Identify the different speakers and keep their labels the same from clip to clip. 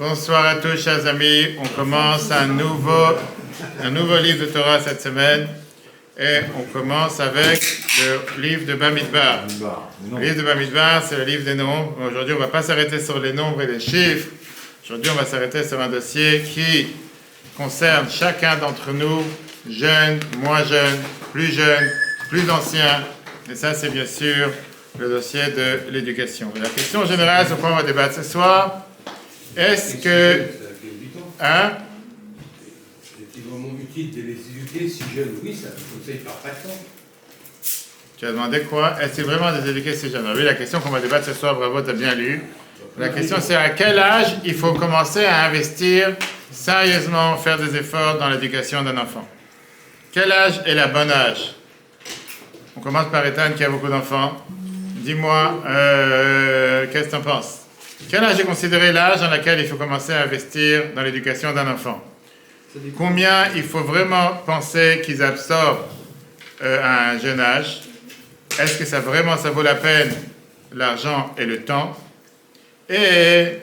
Speaker 1: Bonsoir à tous, chers amis. On commence un nouveau livre de Torah cette semaine. Et on commence avec le livre de Bamidbar. Le livre de Bamidbar, c'est le livre des nombres. Aujourd'hui, on ne va pas s'arrêter sur les nombres et les chiffres. Aujourd'hui, on va s'arrêter sur un dossier qui concerne chacun d'entre nous, jeunes, moins jeunes, plus anciens. Et ça, c'est bien sûr le dossier de l'éducation. La question générale sur quoi on va débattre ce soir, est-ce que... Hein?
Speaker 2: C'est vraiment utile de les éduquer si jeunes, oui, ça, comme ça, ils ne perdent pas de temps.
Speaker 1: Tu as demandé quoi? Est-ce vraiment des éduqués si jeunes? Oui, la question qu'on va débattre ce soir, bravo, tu as bien lu. La question, c'est à quel âge il faut commencer à investir sérieusement, faire des efforts dans l'éducation d'un enfant? Quel âge est le bon âge? On commence par Ethan qui a beaucoup d'enfants. Dis-moi, qu'est-ce que tu en penses? Quel âge est considéré l'âge dans lequel il faut commencer à investir dans l'éducation d'un enfant? Combien il faut vraiment penser qu'ils absorbent à un jeune âge? Est-ce que ça vaut la peine, l'argent et le temps? Et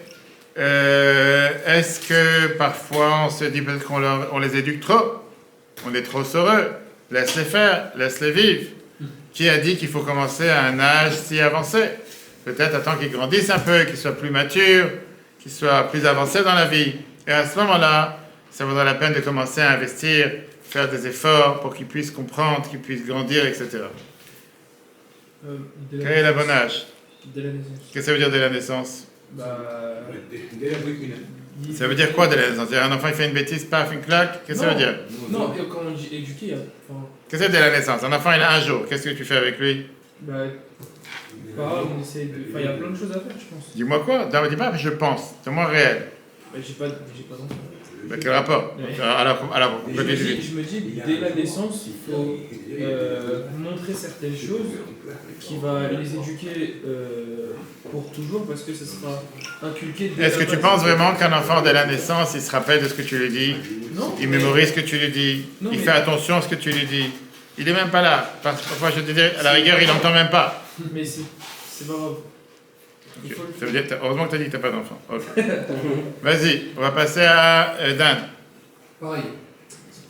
Speaker 1: est-ce que parfois on se dit peut-être qu'on les éduque trop? On est trop heureux. Laisse-les faire, laisse-les vivre. Qui a dit qu'il faut commencer à un âge si avancé? Peut-être attendre qu'ils grandissent un peu, qu'ils soient plus matures, qu'ils soient plus avancés dans la vie. Et à ce moment-là, ça vaudra la peine de commencer à investir, faire des efforts pour qu'ils puissent comprendre, qu'ils puissent grandir, etc. Quel est le bon âge?
Speaker 3: Dès la naissance.
Speaker 1: Qu'est-ce que ça veut dire dès la naissance?
Speaker 2: Dès la bricule.
Speaker 1: Ça veut dire quoi dès la naissance? C'est-à-dire un enfant il fait une bêtise, paf, une claque? Qu'est-ce que ça veut dire?
Speaker 3: Non, et quand on dit éduquer, enfin...
Speaker 1: Qu'est-ce que c'est dès la naissance? Un enfant il a un jour, qu'est-ce que tu fais avec lui?
Speaker 3: On essaie de... Enfin, il y a plein de choses à faire, je pense.
Speaker 1: Dis-moi quoi? Non, dis pas, je pense. Dis-moi réel.
Speaker 3: J'ai pas d'enfant.
Speaker 1: Quel rapport? Alors,
Speaker 3: Je me dis, dès la naissance, il faut montrer certaines choses qui va les éduquer pour toujours, parce que ce sera inculqué...
Speaker 1: Est-ce que tu penses vraiment qu'un enfant dès la naissance, il se rappelle de ce que tu lui dis?
Speaker 3: Non.
Speaker 1: Il mémorise ce que tu lui dis? Il fait attention à ce que tu lui dis? Il est même pas là. Parfois, je te dis, à la rigueur, il n'entend même pas.
Speaker 3: Mais c'est pas grave.
Speaker 1: Ça veut dire, heureusement que tu as dit que tu n'as pas d'enfant. Okay. Vas-y, on va passer à Dan.
Speaker 4: Pareil.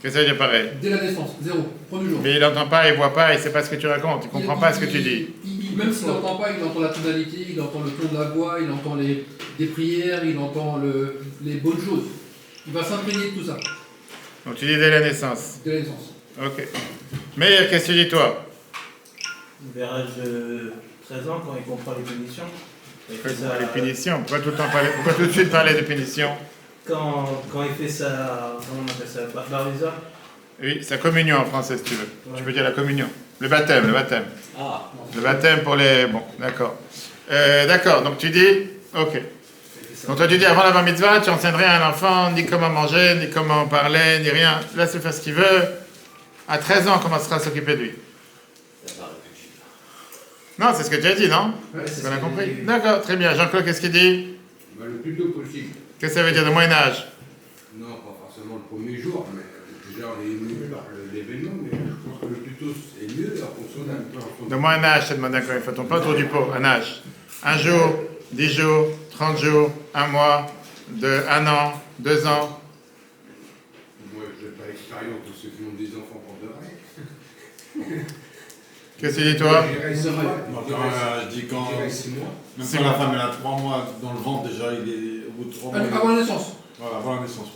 Speaker 1: Qu'est-ce que ça veut dire pareil?
Speaker 4: Dès la naissance, zéro, premier jour.
Speaker 1: Mais il n'entend pas, il ne voit pas, il ne sait pas ce que tu racontes, il ne comprend pas ce que tu dis.
Speaker 4: Même s'il n'entend pas, il entend la tonalité, il entend le ton de la voix, il entend des prières, il entend les bonnes choses. Il va s'imprégner de tout ça.
Speaker 1: Donc tu dis dès la naissance.
Speaker 4: Dès la naissance.
Speaker 1: Ok. Mais qu'est-ce que tu dis toi?
Speaker 5: Vers l'âge de 13 ans, quand il comprend les punitions.
Speaker 1: Les punitions? Pourquoi tout de suite parler de punitions?
Speaker 5: Quand il fait sa... Comment on appelle ça? Barisa?
Speaker 1: Oui, sa communion en français si tu veux. Ouais. Tu peux dire la communion. Le baptême.
Speaker 5: Ah.
Speaker 1: Le baptême pour les... Bon, d'accord. D'accord, donc tu dis... Ok. Donc toi tu dis avant la bar mitzvah, tu enseignerais à un enfant ni comment manger, ni comment parler, ni rien. Laisse-le faire ce qu'il veut. À 13 ans, on commencera à s'occuper de lui. Non, c'est ce que tu as dit, non?
Speaker 4: Ouais, c'est
Speaker 1: on a compris. D'accord, très bien. Jean-Claude, qu'est-ce qu'il dit?
Speaker 2: Le plus tôt possible.
Speaker 1: Qu'est-ce que ça veut dire de Moyen-Âge?
Speaker 2: Non, pas forcément le premier jour, mais déjà l'événement, mais je pense que le plus tôt est mieux en fonction d'un...
Speaker 1: De Moyen-Âge, c'est demandé encore une fois. Ton pas autour du pot, un âge. Un jour, 10 jours, 30 jours, un mois, un an, 2 ans.
Speaker 2: Moi, je n'ai pas l'expérience de ceux qui ont des enfants pour de vrai.
Speaker 1: Qu'est-ce que tu dis toi?
Speaker 6: Je dis quand la femme elle a 3 mois dans le ventre, déjà il est au bout de 3 mois.
Speaker 4: Avant la naissance.
Speaker 6: Voilà, avant la naissance.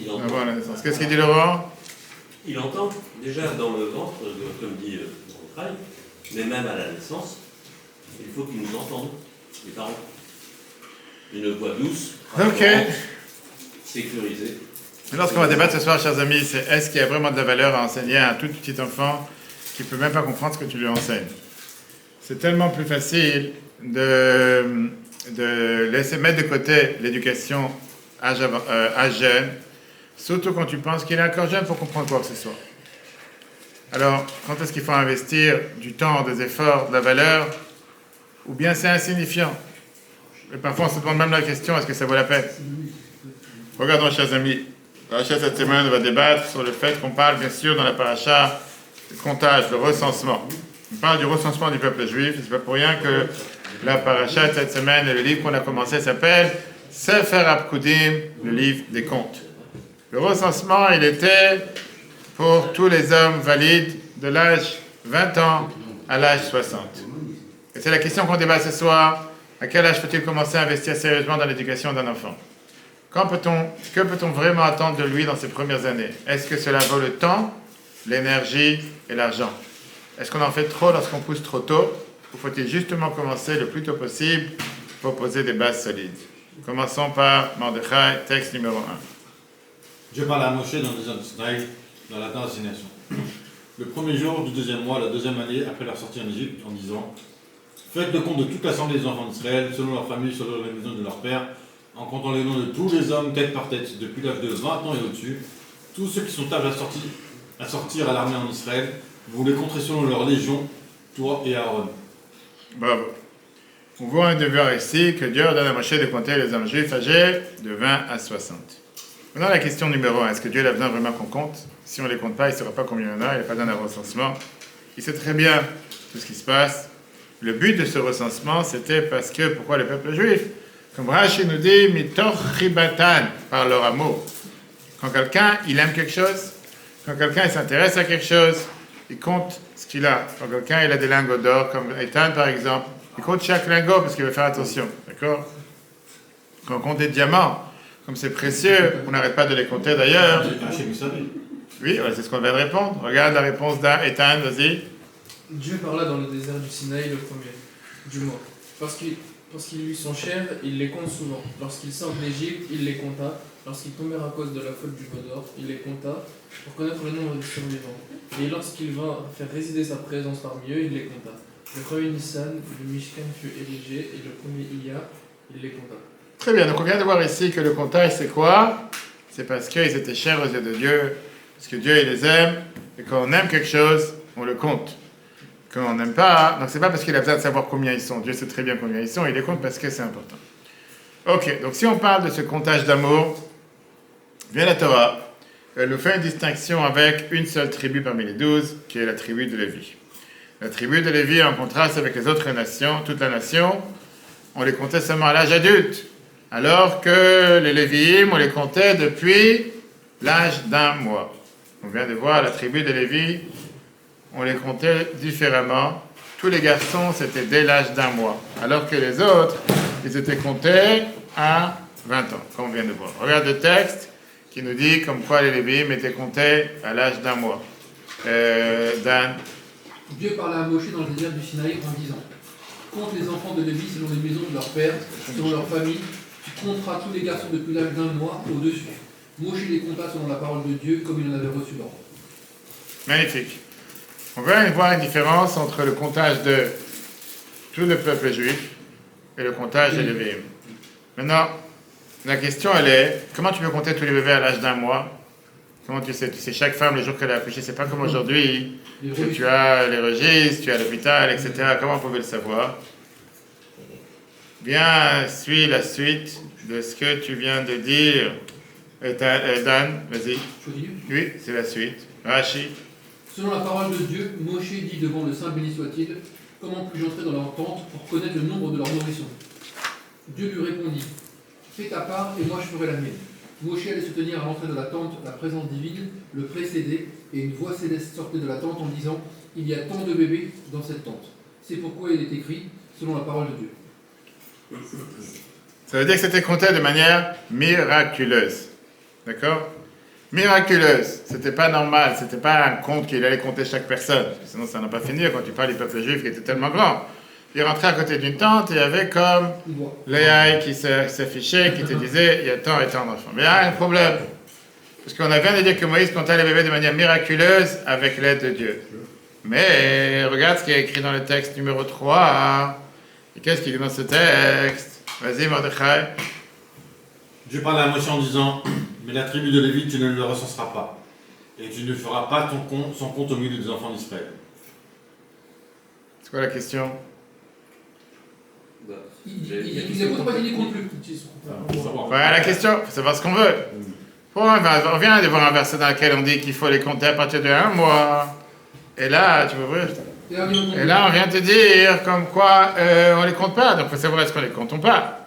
Speaker 1: Avant la naissance. Qu'est-ce qu'il dit Laurent?
Speaker 7: Il entend déjà dans le ventre, comme dit Montraille, mais même à la naissance, il faut qu'ils nous entendent, les parents. Une voix douce, sécurisée.
Speaker 1: Alors, ce qu'on va débattre ce soir, chers amis, c'est est-ce qu'il y a vraiment de la valeur à enseigner à un tout petit enfant qui ne peut même pas comprendre ce que tu lui enseignes? C'est tellement plus facile de laisser mettre de côté l'éducation âge jeune, surtout quand tu penses qu'il est encore jeune pour comprendre quoi que ce soit. Alors, quand est-ce qu'il faut investir du temps, des efforts, de la valeur, ou bien c'est insignifiant? Et parfois, on se demande même la question, est-ce que ça vaut la peine? Regardons, chers amis, la paracha cette semaine, on va débattre sur le fait qu'on parle, bien sûr, dans la paracha, le comptage, le recensement. On parle du recensement du peuple juif. C'est pas pour rien que la paracha cette semaine et le livre qu'on a commencé s'appelle Sefer Apkudim, le livre des comptes. Le recensement, il était pour tous les hommes valides de l'âge 20 ans à l'âge 60. Et c'est la question qu'on débat ce soir. À quel âge faut-il commencer à investir sérieusement dans l'éducation d'un enfant? Que peut-on vraiment attendre de lui dans ses premières années? Est-ce que cela vaut le temps, l'énergie et l'argent? Est-ce qu'on en fait trop lorsqu'on pousse trop tôt? Ou faut-il justement commencer le plus tôt possible pour poser des bases solides? Commençons par Mordechai, texte numéro 1.
Speaker 6: Dieu parle à Moshe dans le désert d'Israël, dans la terre d'assignation. Le premier jour du deuxième mois, la deuxième année après leur sortie en Égypte, en disant: faites le compte de toute l'assemblée des enfants d'Israël, selon leur famille, selon la maison de leur père, en comptant les noms de tous les hommes, tête par tête, depuis l'âge de 20 ans et au-dessus, tous ceux qui sont aptes à sortir à l'armée en Israël, vous les compterez selon leur légion, toi et Aaron.
Speaker 1: Bravo. On voit un devoir ici que Dieu ordonne à Moshe de compter les hommes juifs âgés de 20 à 60. Maintenant, la question numéro 1, est-ce que Dieu a besoin vraiment qu'on compte? Si on ne les compte pas, il ne saura pas combien il y en a, il n'a pas besoin d'un recensement. Il sait très bien tout ce qui se passe. Le but de ce recensement, c'était parce que, pourquoi le peuple juif? Comme Rashi nous dit, mitoch ribatan, par leur amour. Quand quelqu'un, il aime quelque chose, quand quelqu'un, il s'intéresse à quelque chose, il compte ce qu'il a. Quand quelqu'un, il a des lingots d'or, comme Ethan par exemple, il compte chaque lingot parce qu'il veut faire attention, d'accord? Quand on compte des diamants, comme c'est précieux, on n'arrête pas de les compter d'ailleurs. Oui, ouais, c'est ce qu'on vient de répondre. Regarde la réponse d'Ethan, vas-y.
Speaker 3: Dieu parla dans le désert du Sinaï le premier du mois. Parce qu'ils lui sont chers, il les compte souvent. Lorsqu'ils sortent d'Égypte, il les compta. Lorsqu'ils tombèrent à cause de la faute du veau d'or, il les compta pour connaître le nombre des survivants. Et lorsqu'il vint faire résider sa présence parmi eux, il les compta. Le premier Nissan, le Mishkan fut érigé, et le premier Iyar, il les compta.
Speaker 1: Très bien, donc on vient de voir ici que le comptage c'est quoi? C'est parce qu'ils étaient chers aux yeux de Dieu, parce que Dieu il les aime, et quand on aime quelque chose, on le compte. Quand on n'aime pas, donc c'est pas parce qu'il a besoin de savoir combien ils sont, Dieu sait très bien combien ils sont, il les compte parce que c'est important. Ok, donc si on parle de ce comptage d'amour, vient la Torah, elle nous fait une distinction avec une seule tribu parmi les 12, qui est la tribu de Lévi. La tribu de Lévi, en contraste avec les autres nations, toute la nation, on les comptait seulement à l'âge adulte, alors que les Lévi'im, on les comptait depuis l'âge d'un mois. On vient de voir la tribu de Lévi, on les comptait différemment. Tous les garçons, c'était dès l'âge d'un mois, alors que les autres, ils étaient comptés à 20 ans, comme on vient de voir. Regarde le texte qui nous dit comme quoi les Lévi'im étaient comptés à l'âge d'un mois. Dan.
Speaker 4: Dieu parla à Moshe dans le désert du Sinaï en disant: compte les enfants de Lévi selon les maisons de leur père, selon leur famille. Tu compteras tous les garçons depuis l'âge d'un mois au-dessus. Moshe les compta selon la parole de Dieu, comme il en avait reçu l'ordre.
Speaker 1: Magnifique. On va voir une différence entre le comptage de tout le peuple juif et le comptage des Lévi'im. Maintenant, la question elle est, comment tu peux compter tous les bébés à l'âge d'un mois? Comment tu sais? Tu sais chaque femme le jour qu'elle a accouché, c'est pas comme aujourd'hui, que tu as les registres, tu as l'hôpital, etc. Comment on pouvait le savoir? Bien, suis la suite de ce que tu viens de dire. Dan, vas-y. Oui, c'est la suite. Rashi.
Speaker 4: Selon la parole de Dieu, Moshe dit devant le Saint béni soit-il: comment puis-je entrer dans leur tente pour connaître le nombre de leurs nourrissons? Dieu lui répondit: fais ta part et moi je ferai la mienne. Moshe allait se tenir à l'entrée de la tente, la présence divine le précédait, et une voix céleste sortait de la tente en disant: il y a tant de bébés dans cette tente. C'est pourquoi il est écrit selon la parole de Dieu.
Speaker 1: Ça veut dire que c'était compté de manière miraculeuse. D'accord? Miraculeuse. C'était pas normal. C'était pas un compte qu'il allait compter chaque personne. Sinon, ça n'a pas fini quand tu parles du peuple juif qui était tellement grand. Il rentrait à côté d'une tente et il y avait comme l'AI qui s'affichait, qui te disait il y a tant et tant d'enfants. Mais il y a un problème. Parce qu'on a bien de dire que Moïse comptait les bébés de manière miraculeuse avec l'aide de Dieu. Mais regarde ce qui est écrit dans le texte numéro 3. Et qu'est-ce qu'il dit dans ce texte? Vas-y, Mordechai.
Speaker 6: Dieu parle à Moshe en disant: mais la tribu de Lévi, tu ne le recenseras pas, et tu ne feras pas son compte au milieu des enfants d'Israël.
Speaker 1: C'est quoi la question?
Speaker 4: Il ne compte pas, il ne compte plus.
Speaker 1: Voilà la question, il faut savoir ce qu'on veut. On vient de voir un verset dans lequel on dit qu'il faut les compter à partir de 1 mois. Et là, tu peux voir. Et là, on vient te dire comme quoi on ne les compte pas. Donc, il faut savoir est-ce qu'on les compte ou pas.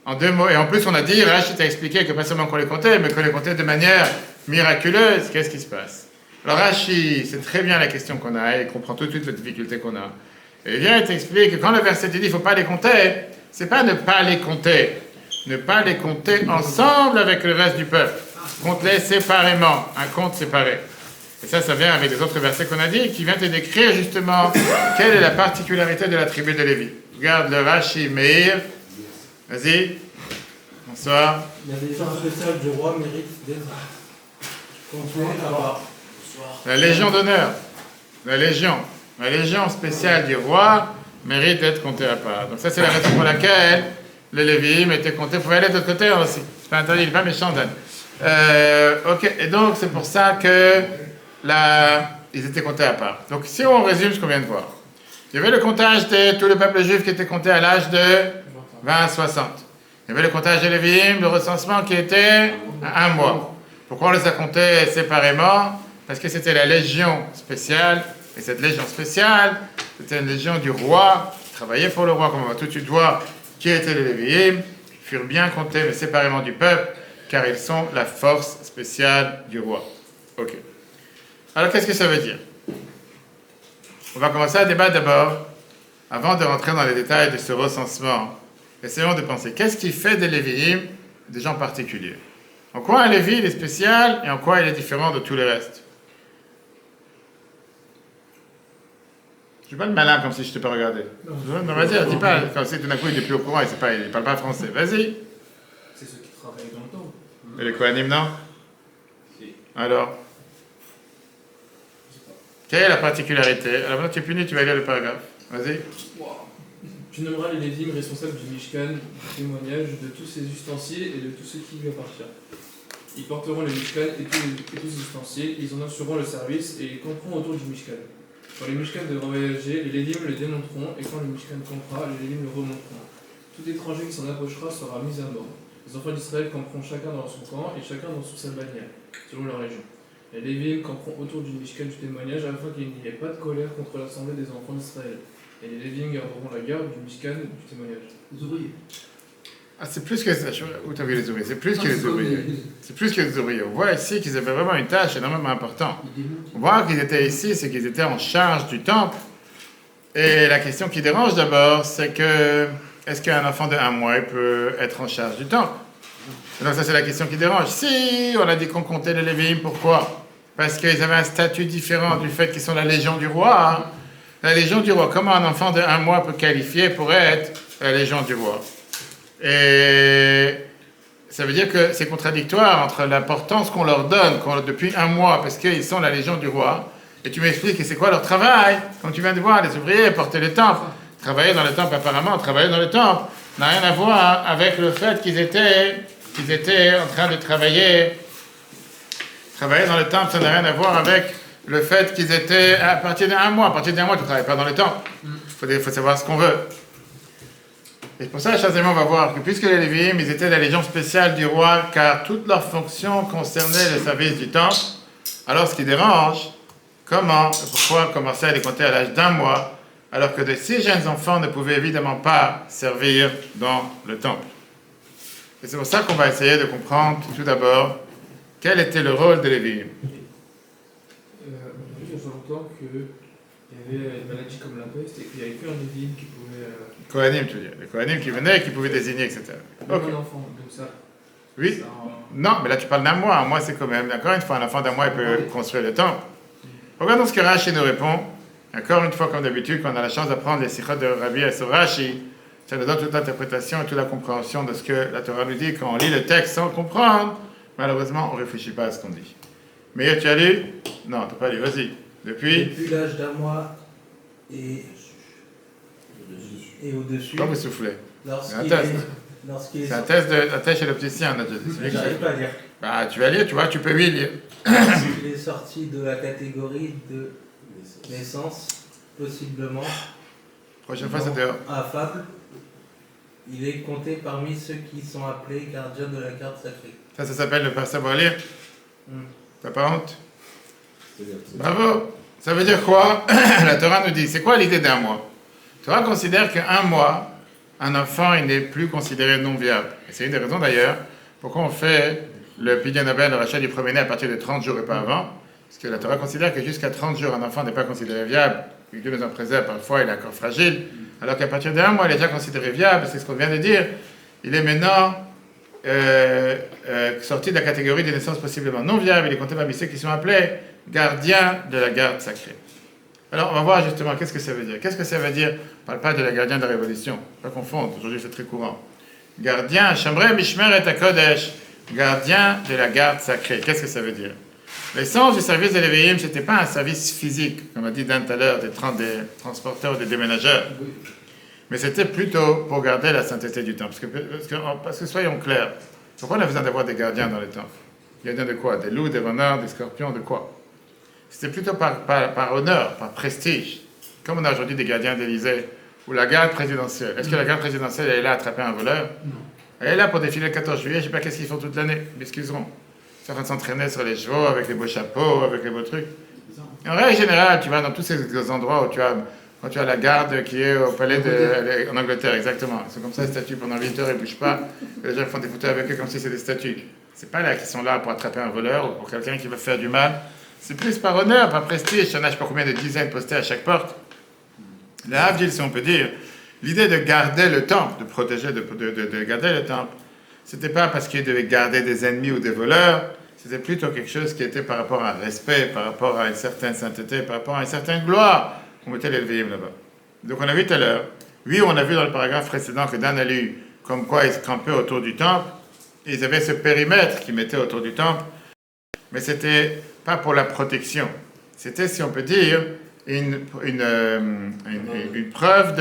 Speaker 1: En 2 mots. Et en plus, on a dit, Rashi t'a expliqué que pas seulement qu'on les comptait, mais qu'on les comptait de manière miraculeuse. Qu'est-ce qui se passe? Alors Rashi, c'est très bien la question qu'on a, et il comprend tout de suite la difficulté qu'on a. Et il vient et t'explique que quand le verset dit il ne faut pas les compter, c'est pas ne pas les compter. Ne pas les compter ensemble avec le reste du peuple. Compte-les séparément, un compte séparé. Et ça vient avec les autres versets qu'on a dit, qui vient te décrire justement quelle est la particularité de la tribu de Lévi. Regarde le Rashi Meir. Vas-y. Bonsoir.
Speaker 5: La légion spéciale du roi mérite d'être comptée à part.
Speaker 1: La légion d'honneur. La légion spéciale du roi mérite d'être comptée à part. Donc ça, c'est la raison pour laquelle les Lévi'im étaient comptés. Vous pouvez aller de l'autre côté aussi. C'est pas interdit, il n'est pas méchant, Dan. Ok, et donc c'est pour ça que ils étaient comptés à part. Donc si on résume ce qu'on vient de voir, il y avait le comptage de tout le peuple juif qui était compté à l'âge de 20 à 60. Il y avait le comptage des Lévi'im, le recensement qui était à 1 mois. Pourquoi on les a comptés séparément? Parce que c'était la légion spéciale, et cette légion spéciale, c'était une légion du roi, qui travaillait pour le roi, comme on va tout de suite voir qui étaient les Lévi'im, qui furent bien comptés, mais séparément du peuple, car ils sont la force spéciale du roi. Ok. Alors qu'est-ce que ça veut dire? On va commencer à débattre d'abord, avant de rentrer dans les détails de ce recensement. Essayons de penser, qu'est-ce qui fait des Lévi'im des gens particuliers? En quoi un Lévi est spécial et en quoi il est différent de tous les restes? Je ne suis pas de malin comme si je ne t'ai pas regardé. Non, vas-y, dis pas, comme si tout d'un coup il n'est plus au courant, il ne parle pas français. Vas-y.
Speaker 3: C'est ceux qui travaillent dans le temps.
Speaker 1: Et les Kohanim, non?
Speaker 7: Si.
Speaker 1: Alors? Quelle est la particularité? Alors maintenant tu es puni, tu vas lire le paragraphe. Vas-y.
Speaker 3: Tu nommeras les Lévi'im responsables du Mishkan, du témoignage, de tous ses ustensiles et de tout ce qui lui appartient. Ils porteront le Mishkan et tous les ustensiles, ils en assureront le service et ils camperont autour du Mishkan. Quand les Mishkan devront voyager, les Lévi'im le démonteront et quand le Mishkan campera, les Lévi'im le remonteront. Tout étranger qui s'en approchera sera mis à mort. Les enfants d'Israël camperont chacun dans son camp et chacun dans sa bannière, selon leur région. Les Lévi'im camperont autour du Mishkan du témoignage afin qu'il n'y ait pas de colère contre l'assemblée des enfants d'Israël. Et les Lévi'im garderont la garde du Mishkan du témoignage.
Speaker 4: Les ouvriers.
Speaker 1: Ah, c'est plus que ça. Où t'as vu les ouvriers? C'est plus que les ouvriers. C'est plus que les ouvriers. On voit ici qu'ils avaient vraiment une tâche énormément importante. On voit qu'ils étaient ici, c'est qu'ils étaient en charge du temple. Et la question qui dérange d'abord, c'est que est-ce qu'un enfant de 1 mois peut être en charge du temple? Et donc ça, c'est la question qui dérange. Si on a dit qu'on comptait les Lévi'im, pourquoi? Parce qu'ils avaient un statut différent du fait qu'ils sont la légion du roi. Hein. La légion du roi. Comment un enfant de 1 mois peut qualifier pour être la légion du roi? Et ça veut dire que c'est contradictoire entre l'importance qu'on leur donne depuis 1 mois, parce qu'ils sont la légion du roi, et tu m'expliques c'est quoi leur travail, comme tu viens de voir, les ouvriers porter le temple. Travailler dans le temple, apparemment, travailler dans le temple n'a rien à voir avec le fait qu'ils étaient en train de travailler. Travailler dans le temple, ça n'a rien à voir avec le fait qu'ils étaient à partir d'1 mois. À partir d'1 mois, tu ne travailles pas dans le temple. Il faut savoir ce qu'on veut. Et pour ça, chers amis, on va voir que puisque les Lévi'im, ils étaient la légion spéciale du roi, car toutes leurs fonctions concernaient le service du temple, alors ce qui dérange, pourquoi commencer à les compter à l'âge d'1 mois, alors que de si jeunes enfants ne pouvaient évidemment pas servir dans le temple. Et c'est pour ça qu'on va essayer de comprendre tout d'abord quel était le rôle des Lévi'im.
Speaker 3: Il y a longtemps qu'il y avait une maladie comme la peste et qu'il n'y avait qu'un Lévi'im qui pouvait...
Speaker 1: Kohanim, tu veux dire. Les Kohanim qui venaient et qui pouvaient désigner, etc.
Speaker 3: Un
Speaker 1: Ok.
Speaker 3: enfant, donc ça...
Speaker 1: Oui. Non, mais là tu parles d'1 mois. 1 mois, c'est quand même. Encore une fois, un enfant d'1 mois, il peut construire le temple. Regardons ce que Rashi nous répond. Encore une fois, comme d'habitude, quand on a la chance d'apprendre les sikhot de Rabbi sur Rashi, ça nous donne toute l'interprétation et toute la compréhension de ce que la Torah nous dit. Quand on lit le texte sans comprendre, malheureusement, on ne réfléchit pas à ce qu'on dit. Mais tu as lu? Non, tu n'as pas lu. Vas-y. Depuis
Speaker 5: l'âge d'1 mois et au-dessus.
Speaker 1: Pourquoi vous soufflez?
Speaker 5: Lorsqu'il
Speaker 1: C'est un test.
Speaker 5: lorsqu'il
Speaker 1: C'est un test chez l'opticien, on a déjà dit.
Speaker 5: J'arrive pas à lire.
Speaker 1: Bah, tu vas lire, tu vois, tu peux oui lire.
Speaker 5: Lorsqu'il est sorti de la catégorie de naissance, possiblement,
Speaker 1: Prochaine fois, c'est dehors.
Speaker 5: affable, il est compté parmi ceux qui sont appelés gardiens de la carte sacrée.
Speaker 1: Ça s'appelle ne pas savoir lire. T'as pas honte? Bravo. Ça veut dire quoi? La Torah nous dit, c'est quoi l'idée d'1 mois? La Torah considère qu'1 mois, un enfant il n'est plus considéré non viable. Et c'est une des raisons d'ailleurs pourquoi on fait le pidyon Abel, le rachat du premier-né à partir de 30 jours et pas avant. Parce que la Torah considère que jusqu'à 30 jours, un enfant n'est pas considéré viable. Et Dieu nous en préserve, parfois il est encore fragile. Alors qu'à partir d'un mois, il est déjà considéré viable. C'est ce qu'on vient de dire. Il est maintenant sorti de la catégorie des naissances possiblement non viables. Il est compté parmi ceux qui sont appelés gardiens de la garde sacrée. Alors, on va voir justement qu'est-ce que ça veut dire. Qu'est-ce que ça veut dire? On ne parle pas de la gardien de la révolution. Pas confondre. Aujourd'hui, c'est très courant. Gardien, Shamrei Mishmer et Kodesh. Gardien de la garde sacrée. Qu'est-ce que ça veut dire? L'essence du service de l'éveillé, ce n'était pas un service physique, comme a dit Dan tout à l'heure, des transporteurs, des déménageurs. Mais c'était plutôt pour garder la sainteté du temple. Parce que soyons clairs, pourquoi on a besoin d'avoir des gardiens dans les temples? Gardiens de quoi? Des loups, des renards, des scorpions, de quoi? C'était plutôt par honneur, par prestige. Comme on a aujourd'hui des gardiens d'Élysée, ou la garde présidentielle. Est-ce que la garde présidentielle elle est là à attraper un voleur?
Speaker 4: Non.
Speaker 1: Elle est là pour défiler le 14 juillet, je ne sais pas qu'est-ce qu'ils font toute l'année, ils m'excuseront. Ils sont en train de s'entraîner sur les chevaux, avec les beaux chapeaux, avec les beaux trucs. En règle générale, tu vas dans tous ces endroits où quand tu as la garde qui est au palais en Angleterre, exactement. Ils sont comme ça, les statues, pendant 8 heures, ils ne bougent pas. Et les gens font des photos avec eux comme si c'était des statues. C'est pas là qu'ils sont là pour attraper un voleur ou pour quelqu'un qui va faire du mal. C'est plus par honneur, par prestige. Il y en a je ne sais pas combien de dizaines postés à chaque porte. La Havdil, si on peut dire, l'idée de garder le temple, de protéger, de garder le temple, c'était pas parce qu'il devait garder des ennemis ou des voleurs, c'était plutôt quelque chose qui était par rapport à un respect, par rapport à une certaine sainteté, par rapport à une certaine gloire qu'on mettait les Lévi'im là-bas. Donc on a vu tout à l'heure, oui, on a vu dans le paragraphe précédent que Dan a lu comme quoi ils se campaient autour du temple, et ils avaient ce périmètre qu'ils mettaient autour du temple, mais c'était pas pour la protection, c'était, si on peut dire, une preuve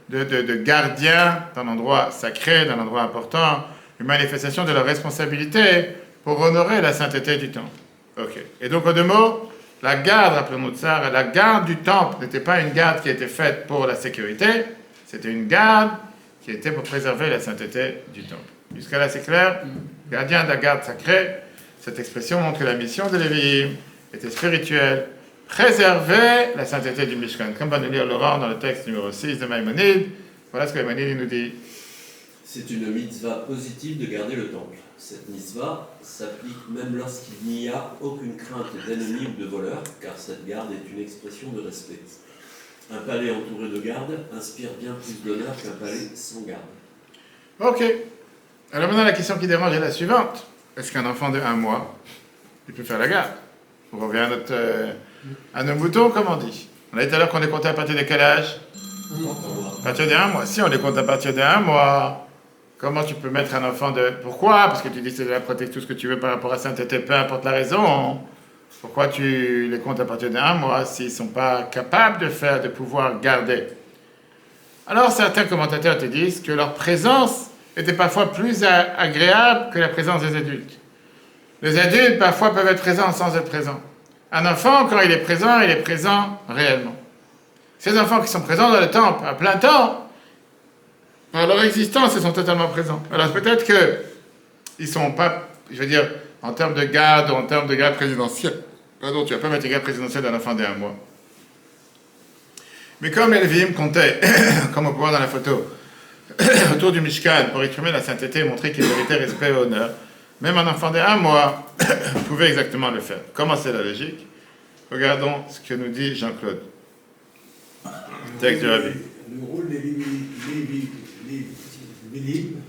Speaker 1: de gardien d'un endroit sacré, d'un endroit important, une manifestation de leur responsabilité pour honorer la sainteté du temple. Ok. Et donc, en deux mots, la garde, rappelons-nous de ça, la garde du temple n'était pas une garde qui était faite pour la sécurité, c'était une garde qui était pour préserver la sainteté du temple. Jusqu'à là, c'est clair? Gardien de la garde sacrée, cette expression montre que la mission de Lévi était spirituelle, préserver la sainteté du Mishkan. Comme va nous lire Laurent dans le texte numéro 6 de Maïmonide, voilà ce que Maïmonide nous dit.
Speaker 7: C'est une mitzvah positive de garder le temple. Cette mitzvah s'applique même lorsqu'il n'y a aucune crainte d'ennemis ou de voleurs, car cette garde est une expression de respect. Un palais entouré de gardes inspire bien plus d'honneur qu'un palais sans garde.
Speaker 1: Ok. Alors maintenant, la question qui dérange est la suivante. Est-ce qu'un enfant de 1 mois, il peut faire la garde? On revient à nos moutons, comme on dit. On a dit tout à l'heure qu'on est compté à partir de quel âge? À partir de 1 mois. Si on est compté à partir de 1 mois, comment tu peux mettre un enfant de... Pourquoi? Parce que tu dis que c'est de la protection, tout ce que tu veux par rapport à sainteté, peu importe la raison. Pourquoi tu les comptes à partir de 1 mois s'ils ne sont pas capables de pouvoir garder? Alors certains commentateurs te disent que leur présence était parfois plus agréable que la présence des adultes. Les adultes parfois peuvent être présents sans être présents. Un enfant, quand il est présent réellement. Ces enfants qui sont présents dans le temple à plein temps, par leur existence, ils sont totalement présents. Alors peut-être qu'ils ne sont pas, je veux dire, en termes de garde ou en termes de garde présidentielle. Pardon, tu ne vas pas mettre une garde présidentielle d'un enfant d'1 mois. Mais comme les Lévi'im comptaient, comme on peut voir dans la photo, autour du Mishkan, pour exprimer la sainteté et montrer qu'il méritait respect et honneur, même un enfant d'1 mois pouvait exactement le faire. Comment c'est la logique? Regardons ce que nous dit Jean-Claude. Texte du Rabbi.
Speaker 2: Le rôle des Lévi'im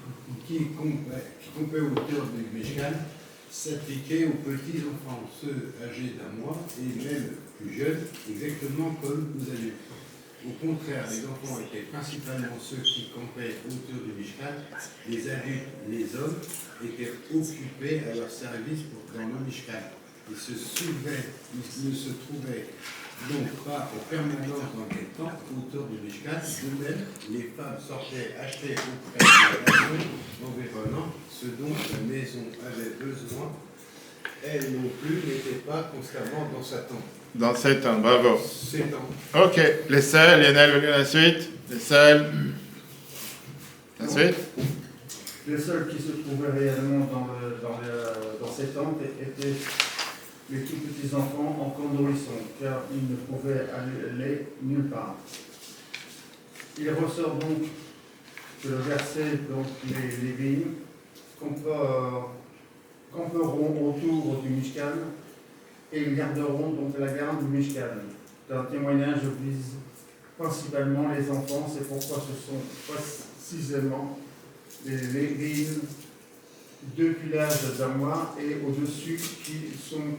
Speaker 2: qui compaient autour du Mishkan s'appliquait aux petits enfants, ceux âgés d'1 mois et même plus jeunes, exactement comme aux adultes. Au contraire, les enfants étaient principalement ceux qui campaient autour du Mishkan. Les adultes, les hommes, étaient occupés à leur service dans le Mishkan. Ils ne se trouvaient donc pas en permanence dans les temples autour du Mishkan. De même, les femmes sortaient acheter auprès de la maison environnante ce dont la maison avait besoin. Elles non plus n'étaient pas constamment dans sa tente.
Speaker 1: Dans 7 ans, bravo.
Speaker 2: 7 ans.
Speaker 1: Ok, les seuls, Lionel, la suite. Les seuls. La suite.
Speaker 8: Les seuls qui se trouvaient réellement dans ces tentes étaient les tout petits enfants encore nourrissons, car ils ne pouvaient aller nulle part. Il ressort donc que le verset, donc les Lévi'im, camperont autour du Mishkan et ils garderont donc la garde du Mishkan. Dans un témoignage, je vise principalement les enfants, c'est pourquoi ce sont précisément les Lévi'im depuis l'âge d'un mois et au-dessus qui sont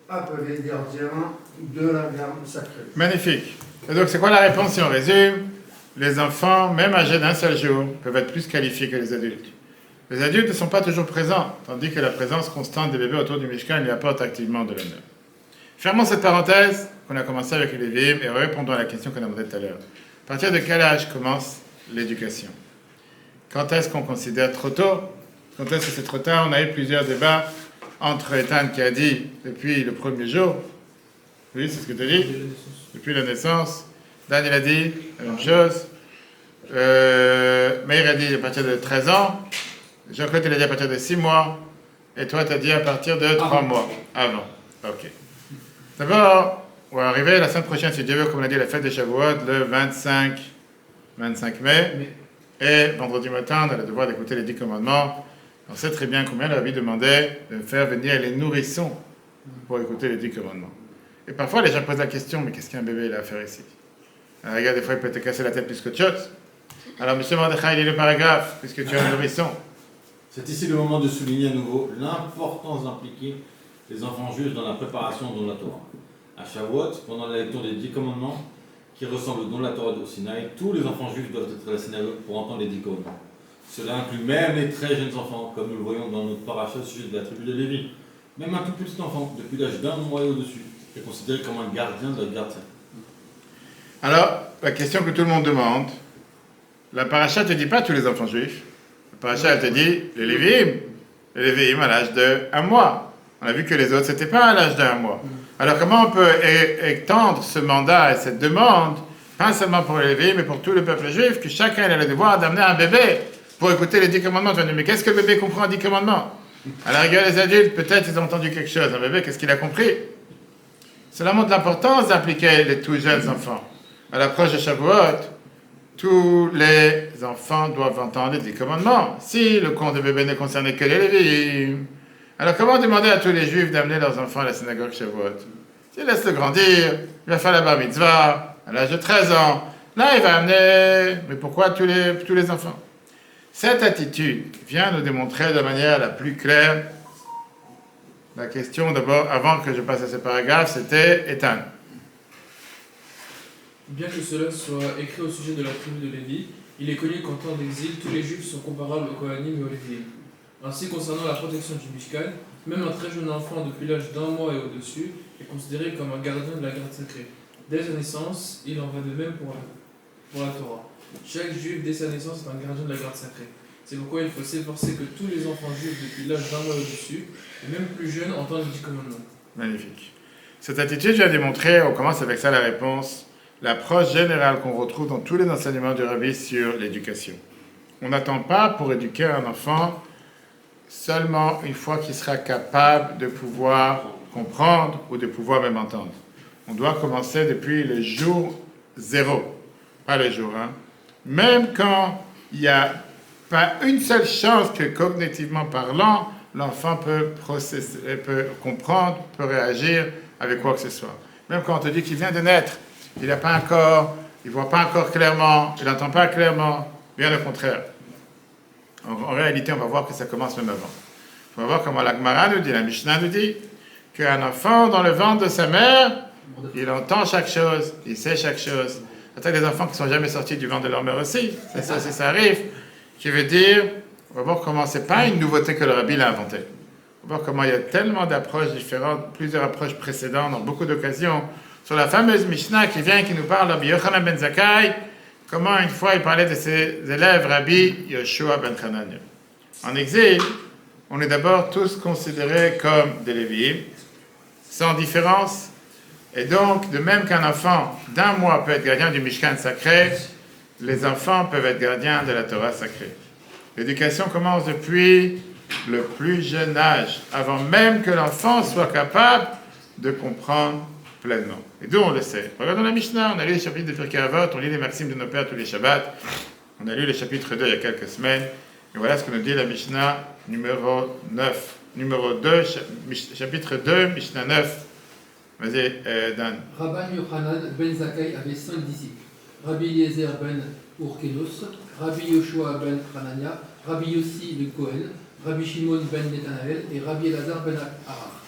Speaker 8: appelés gardiens de la garde sacrée.
Speaker 1: Magnifique. Et donc, c'est quoi la réponse si on résume? Les enfants, même âgés d'un seul jour, peuvent être plus qualifiés que les adultes. Les adultes ne sont pas toujours présents, tandis que la présence constante des bébés autour du Mishkan lui apporte activement de l'honneur. Fermons cette parenthèse qu'on a commencé avec les Lévi'im et répondons à la question qu'on a demandée tout à l'heure. À partir de quel âge commence l'éducation? Quand est-ce qu'on considère trop tôt? Quand est-ce que c'est trop tard? On a eu plusieurs débats entre Ethan qui a dit depuis le premier jour. Oui, c'est ce que tu as dit? Depuis la naissance. Dan, il a dit la même chose. Meir a dit à partir de 13 ans. Jean-Claude, il a dit à partir de 6 mois. Et toi, tu as dit à partir de 3 mois. Avant. Ok. D'abord, on va arriver la semaine prochaine, si Dieu veut, comme on a dit, la fête de Shavuot, le 25 mai. Et vendredi matin, on a le devoir d'écouter les 10 commandements. On sait très bien combien le rabbi demandait de faire venir les nourrissons pour écouter les 10 commandements. Et parfois, les gens posent la question, mais qu'est-ce qu'un bébé il a à faire ici? Alors, regarde, des fois, il peut te casser la tête plus qu'autre chose. Alors, monsieur Mordechai, lis le paragraphe, puisque tu es un nourrisson.
Speaker 6: C'est ici le moment de souligner à nouveau l'importance d'impliquer les enfants juifs dans la préparation au don de la Torah. À Shavuot, pendant la lecture des 10 commandements, qui ressemblent au don de la Torah au Sinaï, tous les enfants juifs doivent être à la synagogue pour entendre les 10 commandements. Cela inclut même les très jeunes enfants, comme nous le voyons dans notre paracha au sujet de la tribu de Lévi. Même un tout petit enfant, depuis l'âge d'un mois et au-dessus, est considéré comme un gardien de la garde sacrée.
Speaker 1: Alors, la question que tout le monde demande, la paracha ne te dit pas tous les enfants juifs. La paracha, elle te dit les Lévi'im à l'âge de 1 mois. On a vu que les autres, c'était pas à l'âge d'1 mois. Alors, comment on peut étendre ce mandat et cette demande, pas seulement pour les Lévi'im, mais pour tout le peuple juif, que chacun a le devoir d'amener un bébé pour écouter les 10 commandements? Tu vas dire, mais qu'est-ce que le bébé comprend en 10 commandements? À la rigueur, les adultes, peut-être ils ont entendu quelque chose. Un bébé, qu'est-ce qu'il a compris? Cela montre l'importance d'impliquer les tout jeunes enfants. À l'approche de Shavuot, tous les enfants doivent entendre les 10 commandements. Si le compte de bébé ne concernait que les Lévi'im, alors comment demander à tous les juifs d'amener leurs enfants à la synagogue Shavuot? S'ils laissent le grandir, il va faire la bar mitzvah à l'âge de 13 ans. Là, il va amener... Mais pourquoi tous les enfants? Cette attitude vient nous démontrer de manière la plus claire la question d'abord, avant que je passe à ce paragraphe, c'était Ethan.
Speaker 3: Bien que cela soit écrit au sujet de la tribu de Lévi, il est connu qu'en temps d'exil, tous les juifs sont comparables aux Kohanim et aux Lévi'im. Ainsi, concernant la protection du Mishkan, même un très jeune enfant depuis l'âge d'1 mois et au-dessus est considéré comme un gardien de la garde sacrée. Dès sa naissance, il en va de même pour la Torah. Chaque juif, dès sa naissance, est un gardien de la garde sacrée. C'est pourquoi il faut s'efforcer que tous les enfants juifs depuis l'âge d'1 mois et au-dessus, et même plus jeunes, entendent les 10 commandements. Magnifique.
Speaker 1: Cette attitude, je viens de démontrer, on commence avec ça la réponse, l'approche générale qu'on retrouve dans tous les enseignements du Rabbi sur l'éducation. On n'attend pas pour éduquer un enfant seulement une fois qu'il sera capable de pouvoir comprendre ou de pouvoir même entendre. On doit commencer depuis le jour 0, pas le jour 1. Même quand il n'y a pas une seule chance que cognitivement parlant, l'enfant peut comprendre, peut réagir avec quoi que ce soit. Même quand on te dit qu'il vient de naître, il n'a pas encore, il ne voit pas encore clairement, il n'entend pas clairement, bien au contraire. En réalité, on va voir que ça commence même avant. On va voir comment la Gemara nous dit, la Mishnah nous dit, qu'un enfant dans le ventre de sa mère, il entend chaque chose, il sait chaque chose. Il y a des enfants qui ne sont jamais sortis du ventre de leur mère aussi, ça arrive. Qui veut dire, on va voir comment c'est pas une nouveauté que le Rabbi l'a inventé. On va voir comment il y a tellement d'approches différentes, plusieurs approches précédentes dans beaucoup d'occasions, sur la fameuse Mishnah qui vient, qui nous parle de Yochanan ben Zakkai, comment une fois il parlait de ses élèves Rabbi Yoshua ben Hanania. En exil, on est d'abord tous considérés comme des Lévi'im, sans différence, et donc, de même qu'un enfant d'1 mois peut être gardien du Mishkan sacré, les enfants peuvent être gardiens de la Torah sacrée. L'éducation commence depuis le plus jeune âge, avant même que l'enfant soit capable de comprendre pleinement. Et d'où on le sait? Regardons la Mishnah, on a lu les chapitres de Pirkei Avot, on lit les maximes de nos pères tous les Shabbats. On a lu le chapitre 2 il y a quelques semaines, et voilà ce que nous dit la Mishnah numéro 9. Numéro 2, chapitre 2, Mishnah 9. Vas-y, Dan.
Speaker 4: Rabban Yochanan ben Zakkai avait 5 disciples. Rabbi Eliezer ben Urkenos, Rabbi Yoshua ben Hanania, Rabbi Yossi le Kohen, Rabbi Shimon ben Netanael et Rabbi Elazar ben Arar.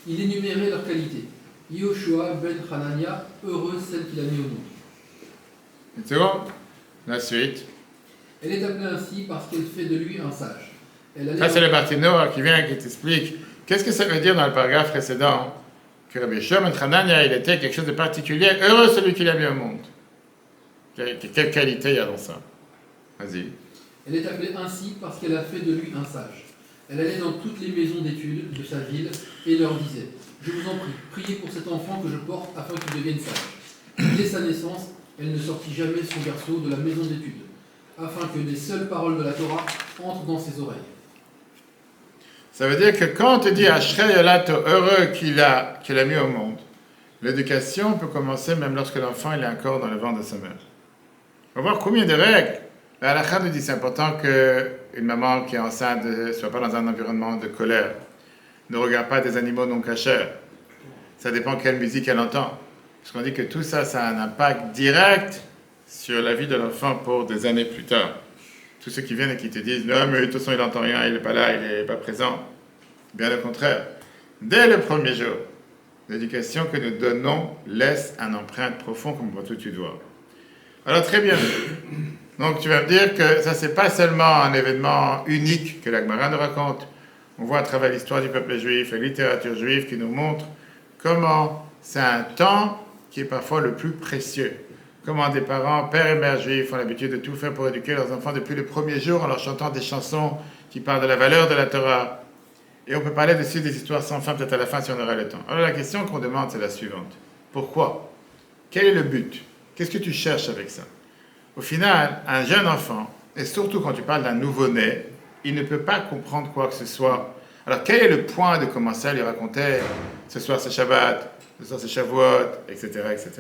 Speaker 4: Il énumérait leurs qualités. Yoshua ben Hanania, heureux celle qu'il a mis au monde.
Speaker 1: C'est bon? La suite.
Speaker 4: Elle est appelée ainsi parce qu'elle fait de lui un sage. Elle allait
Speaker 1: Ça, c'est le Barthéno qui vient et qui t'explique qu'est-ce que ça veut dire dans le paragraphe précédent que Rabbi Shimon ben Hanania, il était quelque chose de particulier, heureux celui qu'il a mis au monde. Quelle qualité il y a dans ça? Vas-y.
Speaker 4: Elle est appelée ainsi parce qu'elle a fait de lui un sage. Elle allait dans toutes les maisons d'études de sa ville et leur disait « Je vous en prie, priez pour cet enfant que je porte afin qu'il devienne sage. » Dès sa naissance, elle ne sortit jamais son berceau de la maison d'études, afin que les seules paroles de la Torah entrent dans ses oreilles.
Speaker 1: Ça veut dire que quand on te dit Ashrei Yolato, heureux qu'il a mis au monde, l'éducation peut commencer même lorsque l'enfant il est encore dans le ventre de sa mère. On va voir combien de règles. La halakha nous dit c'est important qu'une maman qui est enceinte ne soit pas dans un environnement de colère, ne regarde pas des animaux non cachers. Ça dépend quelle musique elle entend. Parce qu'on dit que tout ça, ça a un impact direct sur la vie de l'enfant pour des années plus tard. Tous ceux qui viennent et qui te disent « Non, mais de toute façon, il n'entend rien, il n'est pas là, il n'est pas présent. » Bien au contraire. Dès le premier jour, l'éducation que nous donnons laisse un empreinte profonde comme pour tout tu dois. Alors très bien. Donc tu vas me dire que ça, c'est pas seulement un événement unique que la Gemara nous raconte. On voit à travers l'histoire du peuple juif, la littérature juive qui nous montre comment c'est un temps qui est parfois le plus précieux. Comment des parents, pères et mères juifs, ont l'habitude de tout faire pour éduquer leurs enfants depuis le premier jour en leur chantant des chansons qui parlent de la valeur de la Torah. Et on peut parler dessus des histoires sans fin, peut-être à la fin si on aura le temps. Alors la question qu'on demande, c'est la suivante. Pourquoi? Quel est le but? Qu'est-ce que tu cherches avec ça? Au final, un jeune enfant, et surtout quand tu parles d'un nouveau-né, il ne peut pas comprendre quoi que ce soit. Alors quel est le point de commencer à lui raconter ce soir c'est Shabbat, ce soir c'est Shavuot, etc., etc.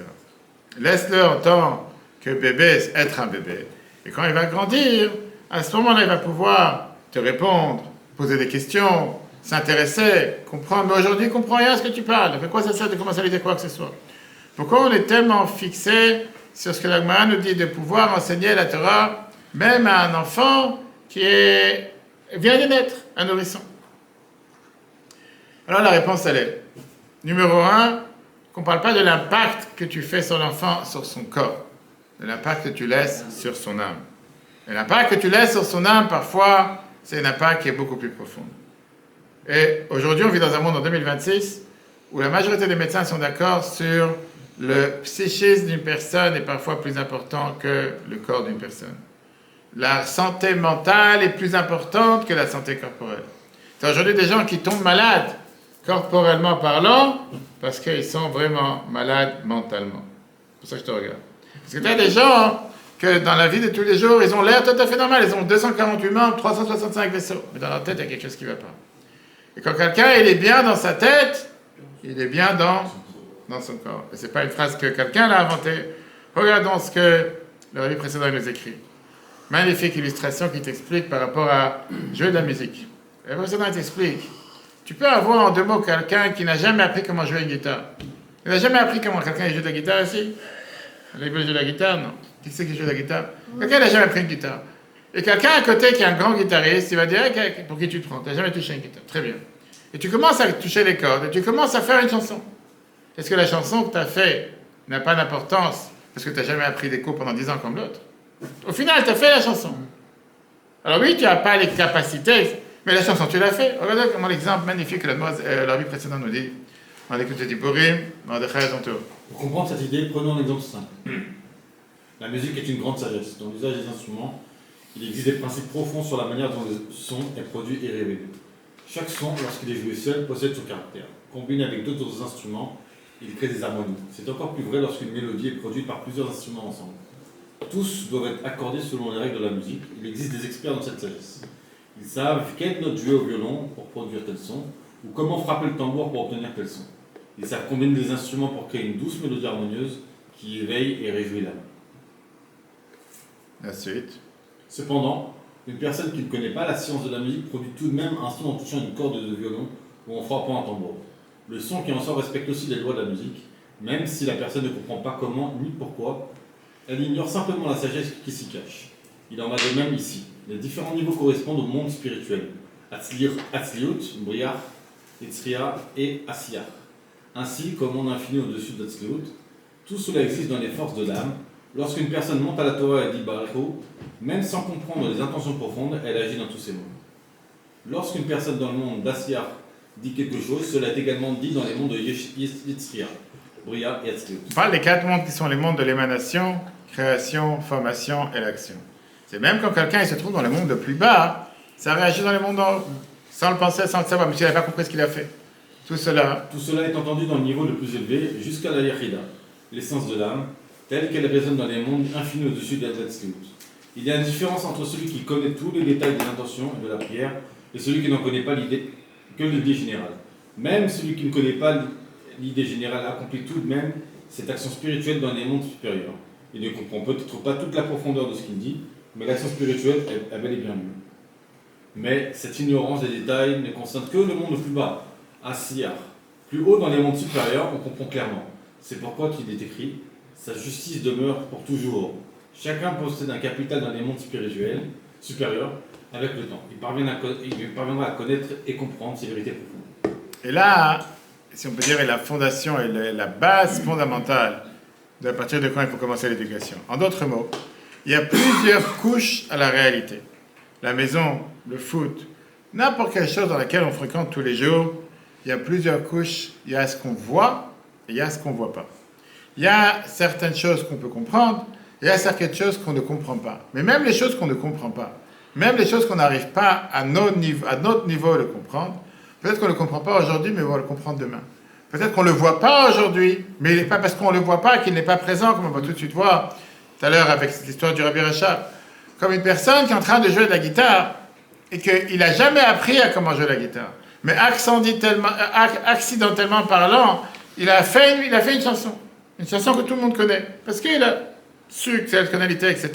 Speaker 1: Laisse-le en tant que bébé être un bébé. Et quand il va grandir, à ce moment-là, il va pouvoir te répondre, poser des questions, s'intéresser, comprendre. Mais aujourd'hui, il ne comprend rien à ce que tu parles. Mais quoi ça sert de commencer à lui dire quoi que ce soit? Pourquoi on est tellement fixé sur ce que la Gemara nous dit de pouvoir enseigner la Torah, même à un enfant qui vient de naître, un nourrisson? Alors la réponse, elle est, numéro 1, qu'on ne parle pas de l'impact que tu fais sur l'enfant, sur son corps, de l'impact que tu laisses sur son âme. Et l'impact que tu laisses sur son âme, parfois, c'est un impact qui est beaucoup plus profond. Et aujourd'hui, on vit dans un monde en 2026 où la majorité des médecins sont d'accord sur le psychisme d'une personne est parfois plus important que le corps d'une personne. La santé mentale est plus importante que la santé corporelle. C'est aujourd'hui des gens qui tombent malades, corporellement parlant, parce qu'ils sont vraiment malades mentalement. C'est pour ça que je te regarde. Parce que tu as des gens que dans la vie de tous les jours, ils ont l'air tout à fait normal. Ils ont 248 membres, 365 vaisseaux. Mais dans leur tête, il y a quelque chose qui ne va pas. Et quand quelqu'un il est bien dans sa tête, il est bien dans son corps. Et ce n'est pas une phrase que quelqu'un l'a inventée. Regardons ce que le rabbi précédent nous écrit. Magnifique illustration qui t'explique par rapport à jouer de la musique. Le précédent t'explique. Tu peux avoir en 2 mots quelqu'un qui n'a jamais appris comment jouer une guitare. Il n'a jamais appris comment quelqu'un joue de la guitare ici? Il veut jouer de la guitare? Non. Qui c'est qui joue de la guitare? Quelqu'un n'a jamais appris une guitare. Et quelqu'un à côté qui est un grand guitariste, il va dire hey, pour qui tu te prends? Tu n'as jamais touché une guitare. Très bien. Et tu commences à toucher les cordes et tu commences à faire une chanson. Est-ce que la chanson que tu as faite n'a pas d'importance parce que tu n'as jamais appris des cours pendant 10 ans comme l'autre? Au final, tu as fait la chanson. Alors oui, tu n'as pas les capacités, mais la chanson, tu l'as fait. Regardez comment l'exemple magnifique que la vie précédente nous dit. On écoute le Diborim, Mordechai Zonto.
Speaker 6: Pour comprendre cette idée, prenons un exemple simple. La musique est une grande sagesse. Dans l'usage des instruments, il existe des principes profonds sur la manière dont le son est produit et révélé. Chaque son, lorsqu'il est joué seul, possède son caractère. Combiné avec d'autres instruments, il crée des harmonies. C'est encore plus vrai lorsqu'une mélodie est produite par plusieurs instruments ensemble. Tous doivent être accordés selon les règles de la musique. Il existe des experts dans cette sagesse. Ils savent quelle note jouer au violon pour produire tel son, ou comment frapper le tambour pour obtenir tel son. Ils savent combiner les instruments pour créer une douce mélodie harmonieuse qui éveille et réjouit l'âme.
Speaker 1: La suite.
Speaker 6: Cependant, une personne qui ne connaît pas la science de la musique produit tout de même un son en touchant une corde de violon ou en frappant un tambour. Le son qui en sort respecte aussi les lois de la musique, même si la personne ne comprend pas comment ni pourquoi, elle ignore simplement la sagesse qui s'y cache. Il en va de même ici. Les différents niveaux correspondent au monde spirituel. Atzliut, Briar, Etzria et Asiyar. Ainsi, comme monde infini au-dessus d'Atzliut, tout cela existe dans les forces de l'âme. Lorsqu'une personne monte à la Torah et dit Baruch, même sans comprendre les intentions profondes, elle agit dans tous ces mondes. Lorsqu'une personne dans le monde d'Asiyar dit quelque chose, cela est également dit dans les mondes de Yetzria, Briar et Atzliut.
Speaker 1: On parle des 4 mondes qui sont les mondes de l'émanation, création, formation et l'action. C'est même quand quelqu'un il se trouve dans le monde le plus bas, ça réagit dans les mondes d'en haut, sans le penser, sans le savoir, mais s'il n'avait pas compris ce qu'il a fait. Tout cela
Speaker 6: est entendu dans le niveau le plus élevé, jusqu'à la Yachida, l'essence de l'âme, telle qu'elle résonne dans les mondes infinis au-dessus d'Atzliut. Il y a une différence entre celui qui connaît tous les détails des intentions et de la prière, et celui qui n'en connaît pas que l'idée générale. Même celui qui ne connaît pas l'idée générale accomplit tout de même cette action spirituelle dans les mondes supérieurs. Il ne comprend peut-être pas toute la profondeur de ce qu'il dit, mais l'action spirituelle est bel et bien mieux. Mais cette ignorance des détails ne concerne que le monde le plus bas, Asiyar. Plus haut dans les mondes supérieurs, on comprend clairement. C'est pourquoi il est écrit « Sa justice demeure pour toujours ». Chacun possède un capital dans les mondes supérieurs avec le temps. Il parviendra à connaître et comprendre ces vérités profondes.
Speaker 1: Et là, si on peut dire, est la fondation et la base fondamentale de à partir de quand il faut commencer l'éducation. En d'autres mots, il y a plusieurs couches à la réalité. La maison, le foot, n'importe quelle chose dans laquelle on fréquente tous les jours, il y a plusieurs couches. Il y a ce qu'on voit et il y a ce qu'on ne voit pas. Il y a certaines choses qu'on peut comprendre et il y a certaines choses qu'on ne comprend pas. Mais même les choses qu'on ne comprend pas, même les choses qu'on n'arrive pas à notre niveau de comprendre, peut-être qu'on ne le comprend pas aujourd'hui, mais on va le comprendre demain. Peut-être qu'on ne le voit pas aujourd'hui, mais il n'est pas parce qu'on ne le voit pas qu'il n'est pas présent, comme on va tout de suite voir tout à l'heure avec l'histoire du Rabbi Rachab. Comme une personne qui est en train de jouer de la guitare et qu'il n'a jamais appris à comment jouer la guitare. Mais accidentellement parlant, il a fait une chanson. Une chanson que tout le monde connaît. Parce qu'il a su que c'est la tonalité, etc.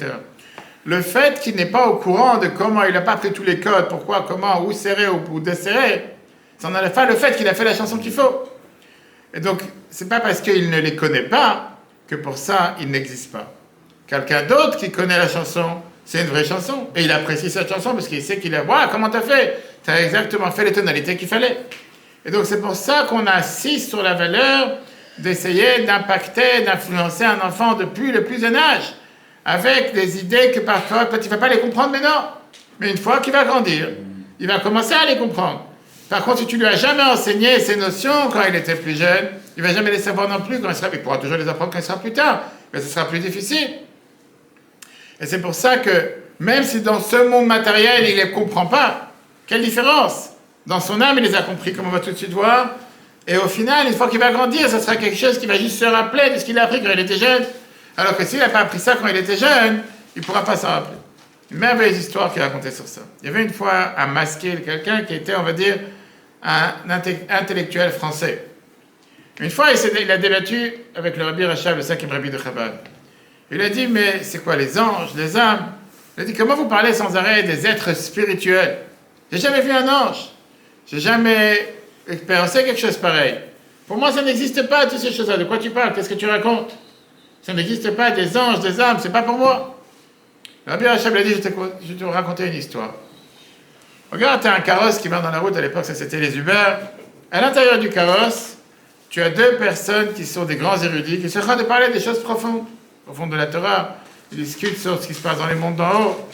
Speaker 1: Le fait qu'il n'est pas au courant de comment, il n'a pas appris tous les codes, pourquoi, comment, où serrer ou desserrer, ça n'enlève pas le fait qu'il a fait la chanson qu'il faut. Et donc, c'est pas parce qu'il ne les connaît pas que pour ça, il n'existe pas. Quelqu'un d'autre qui connaît la chanson, c'est une vraie chanson. Et il apprécie cette chanson parce qu'il sait qu'il a... Waouh, comment t'as fait? T'as exactement fait les tonalités qu'il fallait. Et donc, c'est pour ça qu'on insiste sur la valeur d'essayer d'impacter, d'influencer un enfant depuis le plus jeune âge, avec des idées que parfois, peut-être il ne va pas les comprendre maintenant. Mais une fois qu'il va grandir, il va commencer à les comprendre. Par contre, si tu lui as jamais enseigné ces notions quand il était plus jeune, il ne va jamais les savoir non plus quand il sera... Il pourra toujours les apprendre quand il sera plus tard, mais ce sera plus difficile. Et c'est pour ça que, même si dans ce monde matériel, il ne les comprend pas, quelle différence? Dans son âme, il les a compris, comme on va tout de suite voir. Et au final, une fois qu'il va grandir, ça sera quelque chose qui va juste se rappeler de ce qu'il a appris quand il était jeune. Alors que s'il n'a pas appris ça quand il était jeune, il ne pourra pas s'en rappeler. Une merveilleuse histoire qu'il racontait sur ça. Il y avait une fois un masqué, quelqu'un qui était, on va dire, un intellectuel français. Une fois, il a débattu avec le Rabbi Rachab, le 5e Rabbi de Chabad. Il a dit, mais c'est quoi les anges, les âmes? Il a dit, comment vous parlez sans arrêt des êtres spirituels? J'ai jamais vu un ange. J'ai jamais expérimenté quelque chose pareil. Pour moi, ça n'existe pas, toutes ces choses-là. De quoi tu parles? Qu'est-ce que tu racontes? Ça n'existe pas, des anges, des âmes, c'est pas pour moi. Le Rabbi Rachab a dit, je vais te raconter une histoire. Regarde, tu as un carrosse qui va dans la route, à l'époque, ça c'était les Uber. À l'intérieur du carrosse, tu as 2 personnes qui sont des grands érudits, qui sont en train de parler des choses profondes de la Torah. Ils discutent sur ce qui se passe dans les mondes d'en haut.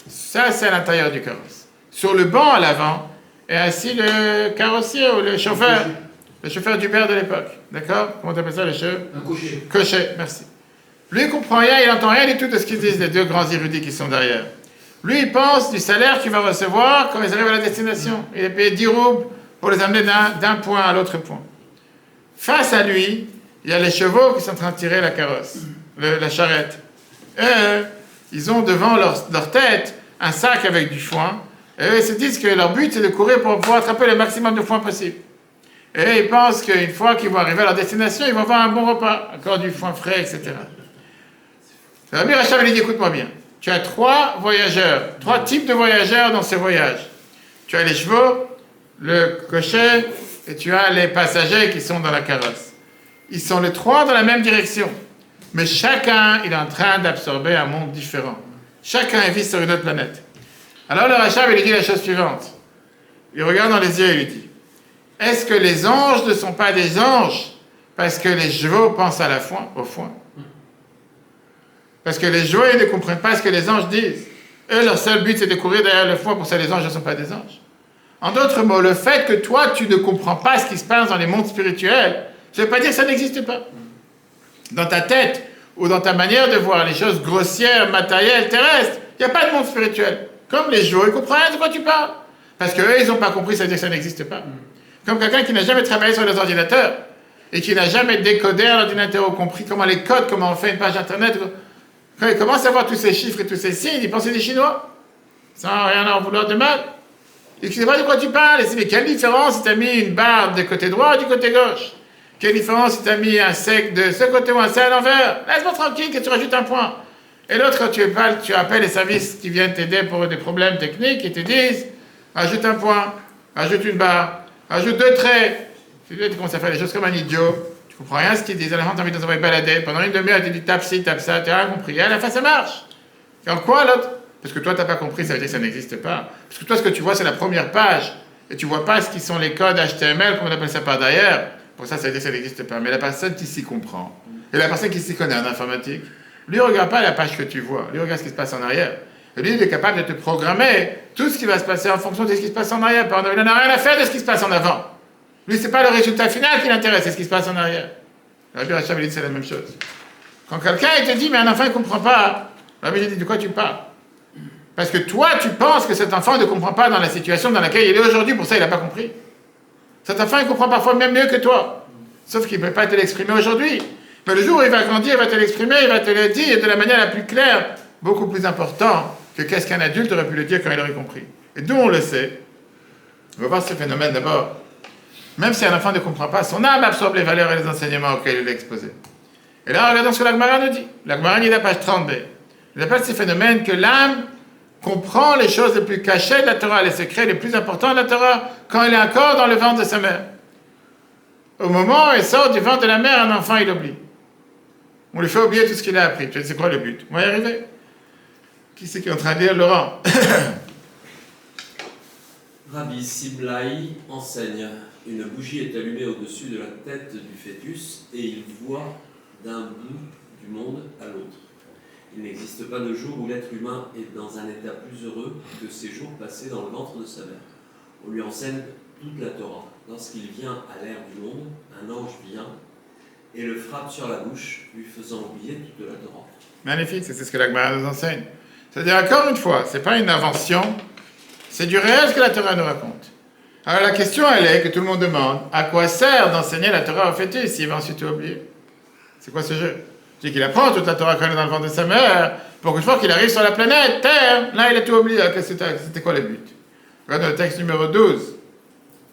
Speaker 1: Ça, c'est à l'intérieur du carrosse. Sur le banc à l'avant est assis le carrossier ou le chauffeur d'Uber de l'époque. D'accord? Comment tu appelles ça, le chef?
Speaker 4: Un cocher.
Speaker 1: Cocher, merci. Lui, il comprend rien, il n'entend rien du tout de ce qu'ils disent, les 2 grands érudits qui sont derrière. Lui, il pense du salaire qu'il va recevoir quand ils arrivent à la destination. Il est payé 10 roubles pour les amener d'un point à l'autre point. Face à lui, il y a les chevaux qui sont en train de tirer la carrosse, la charrette. Eux, ils ont devant leur tête un sac avec du foin. Et eux, ils se disent que leur but, c'est de courir pour pouvoir attraper le maximum de foin possible. Et eux, ils pensent qu'une fois qu'ils vont arriver à leur destination, ils vont avoir un bon repas, encore du foin frais, etc. Le Rabbi Rachab lui dit, écoute-moi bien. tu as 3 voyageurs, 3 types de voyageurs dans ces voyages. Tu as les chevaux, le cocher, et tu as les passagers qui sont dans la carrosse. Ils sont les 3 dans la même direction. Mais chacun, il est en train d'absorber un monde différent. Chacun vit sur une autre planète. Alors le Rachab, il lui dit la chose suivante. Il regarde dans les yeux et il lui dit, est-ce que les anges ne sont pas des anges parce que les chevaux pensent à au foin? Parce que les chevaux, ils ne comprennent pas ce que les anges disent. Eux, leur seul but, c'est de courir derrière le foin, pour ça les anges ne sont pas des anges. En d'autres mots, le fait que toi, tu ne comprends pas ce qui se passe dans les mondes spirituels, ça ne veut pas dire que ça n'existe pas. Dans ta tête, ou dans ta manière de voir les choses grossières, matérielles, terrestres, il n'y a pas de monde spirituel. Comme les chevaux, ils comprennent rien de quoi tu parles. Parce qu'eux, ils n'ont pas compris, ça veut dire que ça n'existe pas. Comme quelqu'un qui n'a jamais travaillé sur les ordinateurs, et qui n'a jamais décodé un ordinateur ou compris comment les codes, comment on fait une page internet. Quand il commence à voir tous ces chiffres et tous ces signes, il pense que c'est des Chinois. Sans rien en vouloir de mal. Il ne sait pas de quoi tu parles. Il dit, mais quelle différence si tu as mis une barre du côté droit ou du côté gauche? Quelle différence si tu as mis un sec de ce côté ou un sec à l'envers? Laisse-moi tranquille que tu rajoutes un point. Et l'autre, quand tu appelles les services qui viennent t'aider pour des problèmes techniques, ils te disent, ajoute un point, ajoute une barre, ajoute 2 traits. Tu commences à faire les choses comme un idiot. Tu comprends rien à ce qu'ils disent. À la fin, tu as envie de t'envoyer balader. Pendant une demi-heure, tu dis tape ci, tape ça, tu n'as rien compris. Et à la fin, ça marche. Et en quoi l'autre? Parce que toi, tu n'as pas compris, ça veut dire que ça n'existe pas. Parce que toi, ce que tu vois, c'est la première page. Et tu ne vois pas ce qui sont les codes HTML, comme on appelle ça par derrière. Pour ça veut dire que ça n'existe pas. Mais la personne qui s'y comprend, et la personne qui s'y connaît en informatique, lui, ne regarde pas la page que tu vois. Lui, regarde ce qui se passe en arrière. Et lui, il est capable de te programmer tout ce qui va se passer en fonction de ce qui se passe en arrière. Il n'en a rien à faire de ce qui se passe en avant. Lui, ce n'est pas le résultat final qui l'intéresse, c'est ce qui se passe en arrière. Rabbi Rachab, il dit c'est la même chose. Quand quelqu'un il te dit, mais un enfant, il ne comprend pas, Rabbi dit, de quoi tu parles? Parce que toi, tu penses que cet enfant ne comprend pas dans la situation dans laquelle il est aujourd'hui, pour ça, il n'a pas compris. Cet enfant, il comprend parfois même mieux que toi. Sauf qu'il ne peut pas te l'exprimer aujourd'hui. Mais le jour où il va grandir, il va te l'exprimer, il va te le dire de la manière la plus claire, beaucoup plus important que qu'est-ce qu'un adulte aurait pu le dire quand il aurait compris. Et d'où on le sait? On va voir ce phénomène d'abord. Même si un enfant ne comprend pas, son âme absorbe les valeurs et les enseignements auxquels il est exposé. Et là, regardons ce que l'Agmara nous dit. L'Agmara dit à la page 30b. Il appelle ces phénomènes que l'âme comprend les choses les plus cachées de la Torah, les secrets les plus importants de la Torah, quand il est encore dans le ventre de sa mère. Au moment où il sort du ventre de la mère, un enfant, il oublie. On lui fait oublier tout ce qu'il a appris. Tu sais, c'est quoi le but? On va y arriver. Qui c'est qui est en train de lire, Laurent?
Speaker 7: Rabbi Simlaï enseigne. Une bougie est allumée au-dessus de la tête du fœtus et il voit d'un bout du monde à l'autre. Il n'existe pas de jour où l'être humain est dans un état plus heureux que ces jours passés dans le ventre de sa mère. On lui enseigne toute la Torah. Lorsqu'il vient à l'ère du monde, un ange vient et le frappe sur la bouche, lui faisant oublier toute la Torah.
Speaker 1: Magnifique, c'est ce que la Gemara nous enseigne. C'est-à-dire, encore une fois, ce n'est pas une invention, c'est du réel ce que la Torah nous raconte. Alors la question, elle est, que tout le monde demande, à quoi sert d'enseigner la Torah au fœtus s'il va ensuite oublier? C'est quoi ce jeu? C'est qu'il apprend toute la Torah quand il est dans le ventre de sa mère, pour qu'une fois qu'il arrive sur la planète Terre, là il a tout oublié. C'était quoi le but? Regarde le texte numéro 12.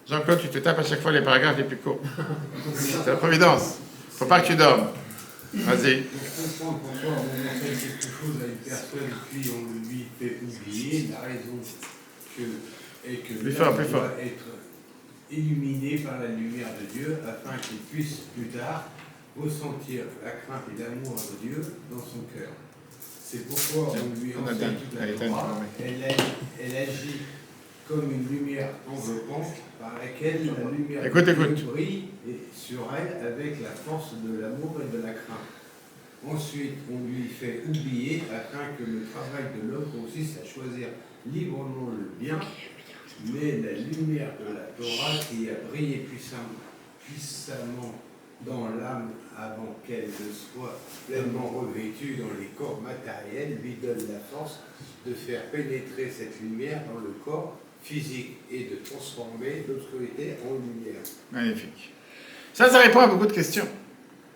Speaker 1: Jean-Claude, tu te tapes à chaque fois les paragraphes les plus courts. C'est la providence. Faut pas que tu dormes. Vas-y.
Speaker 2: Pour comprendre pourquoi on enseigne quelque chose à une personne et puis on lui fait oublier, la raison est que l'homme doit être illuminé par la lumière de Dieu afin qu'il puisse plus tard ressentir la crainte et l'amour de Dieu dans son cœur. C'est pourquoi on lui enseigne toute la Torah. Elle agit comme une lumière enveloppante par laquelle la lumière de Dieu brille sur elle avec la force de l'amour et de la crainte. Ensuite, on lui fait oublier afin que le travail de l'homme consiste à choisir librement le bien, mais la lumière de la Torah qui a brillé puissamment dans l'âme avant qu'elle ne soit pleinement revêtue dans les corps matériels lui donne la force de faire pénétrer cette lumière dans le corps physique et de transformer l'obscurité en lumière.
Speaker 1: Magnifique. Ça répond à beaucoup de questions.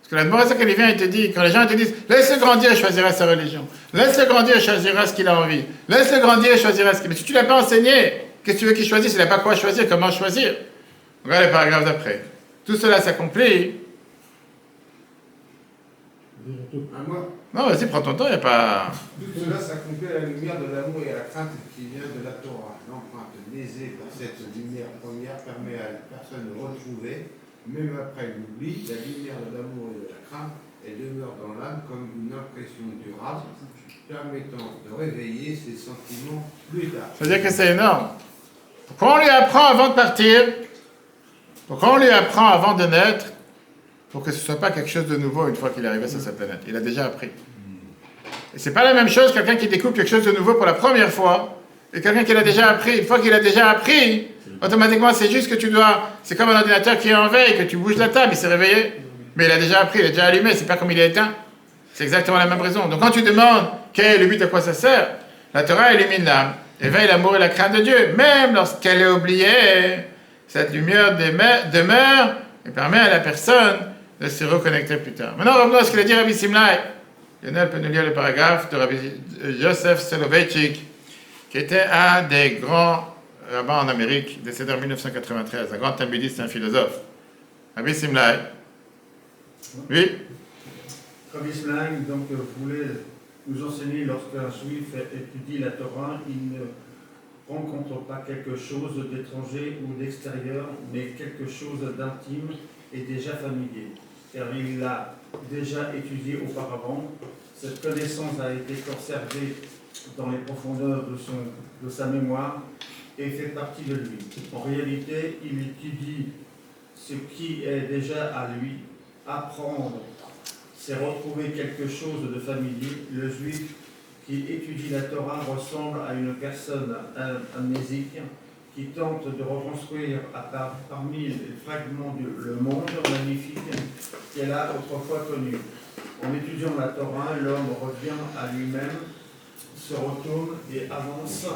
Speaker 1: Parce que la Gemara, quand il vient, il te dit, quand les gens te disent, laisse-le grandir, il choisira sa religion. Laisse-le grandir, il choisira ce qu'il a envie. Laisse-le grandir, il choisira ce qu'il... Mais si tu ne l'as pas enseigné, qu'est-ce que tu veux qu'il choisisse? Il n'a pas quoi choisir, comment choisir? Regarde les paragraphes d'après. Tout cela s'accomplit
Speaker 2: Moi,
Speaker 1: Non, vas-y, prends ton temps, il n'y a pas...
Speaker 2: tout cela s'accomplit à la lumière de l'amour et à la crainte qui vient de la Torah. L'empreinte lésée par cette lumière première permet à la personne de retrouver, même après l'oubli, la lumière de l'amour et de la crainte et demeure dans l'âme comme une impression durable, permettant de réveiller ses sentiments plus tard.
Speaker 1: C'est-à-dire que c'est énorme. Pourquoi on lui apprend avant de partir? Pourquoi on lui apprend avant de naître? Pour que ce ne soit pas quelque chose de nouveau une fois qu'il est arrivé sur cette planète. Il a déjà appris. Et c'est pas la même chose quelqu'un qui découvre quelque chose de nouveau pour la première fois et quelqu'un qui l'a déjà appris. Une fois qu'il a déjà appris, automatiquement c'est juste que tu dois... C'est comme un ordinateur qui est en veille, que tu bouges la table, il s'est réveillé. Mais il a déjà appris, il est déjà allumé, c'est pas comme il est éteint. C'est exactement la même raison. Donc quand tu demandes quel est le but, à quoi ça sert, la Torah illumine l'âme, éveille l'amour et la crainte de Dieu. Même lorsqu'elle est oubliée, cette lumière demeure et permet à la personne de se reconnecter plus tard. Maintenant, revenons à ce qu'il a dit Rabbi Simlai. Lionel peut nous lire le paragraphe de Rabbi Yosef Soloveitchik, qui était un des grands rabbins en Amérique, décédé en 1993, un grand talmudiste et un philosophe. Rabbi Simlai. Oui.
Speaker 8: Rabbi Simlai donc voulait nous enseigner lorsqu'un juif étudie la Torah, il ne rencontre pas quelque chose d'étranger ou d'extérieur, mais quelque chose d'intime et déjà familier, car il l'a déjà étudié auparavant. Cette connaissance a été conservée dans les profondeurs de sa mémoire et fait partie de lui. En réalité, il étudie ce qui est déjà à lui. Apprendre, c'est retrouver quelque chose de familier. Le juif qui étudie la Torah ressemble à une personne amnésique qui tente de reconstruire parmi les fragments le monde magnifique qu'elle a autrefois connu. En étudiant la Torah, l'homme revient à lui-même, se retourne et avance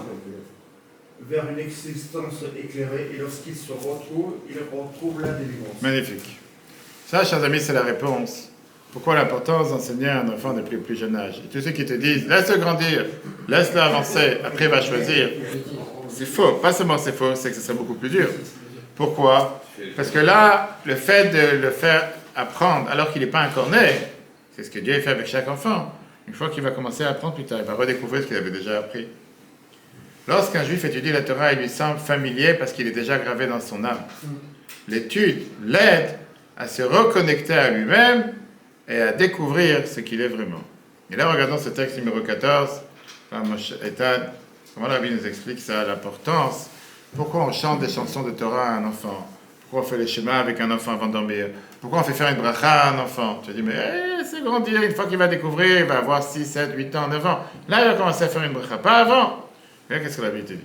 Speaker 8: vers une existence éclairée, et lorsqu'il se retrouve, il retrouve la délivrance.
Speaker 1: Magnifique. Ça, chers amis, c'est la réponse. Pourquoi l'importance d'enseigner à un enfant depuis le plus jeune âge? Et tous ceux qui te disent, laisse-le grandir, laisse-le avancer, après il va choisir. C'est faux. Pas seulement c'est faux, c'est que ce serait beaucoup plus dur. Pourquoi? Parce que là, le fait de le faire apprendre alors qu'il n'est pas encore né, c'est ce que Dieu fait avec chaque enfant. Une fois qu'il va commencer à apprendre plus tard, il va redécouvrir ce qu'il avait déjà appris. Lorsqu'un juif étudie la Torah, il lui semble familier parce qu'il est déjà gravé dans son âme. L'étude l'aide à se reconnecter à lui-même et à découvrir ce qu'il est vraiment. Et là, regardons ce texte numéro 14, comment le Rabbi nous explique ça, l'importance. Pourquoi on chante des chansons de Torah à un enfant? Pourquoi on fait les schémas avec un enfant avant de dormir? Pourquoi on fait faire une bracha à un enfant? Tu dis, mais c'est grandir, une fois qu'il va découvrir, il va avoir 6, 7, 8 ans, 9 ans. Là, il va commencer à faire une bracha, pas avant. Et là, qu'est-ce que la Bible te dit?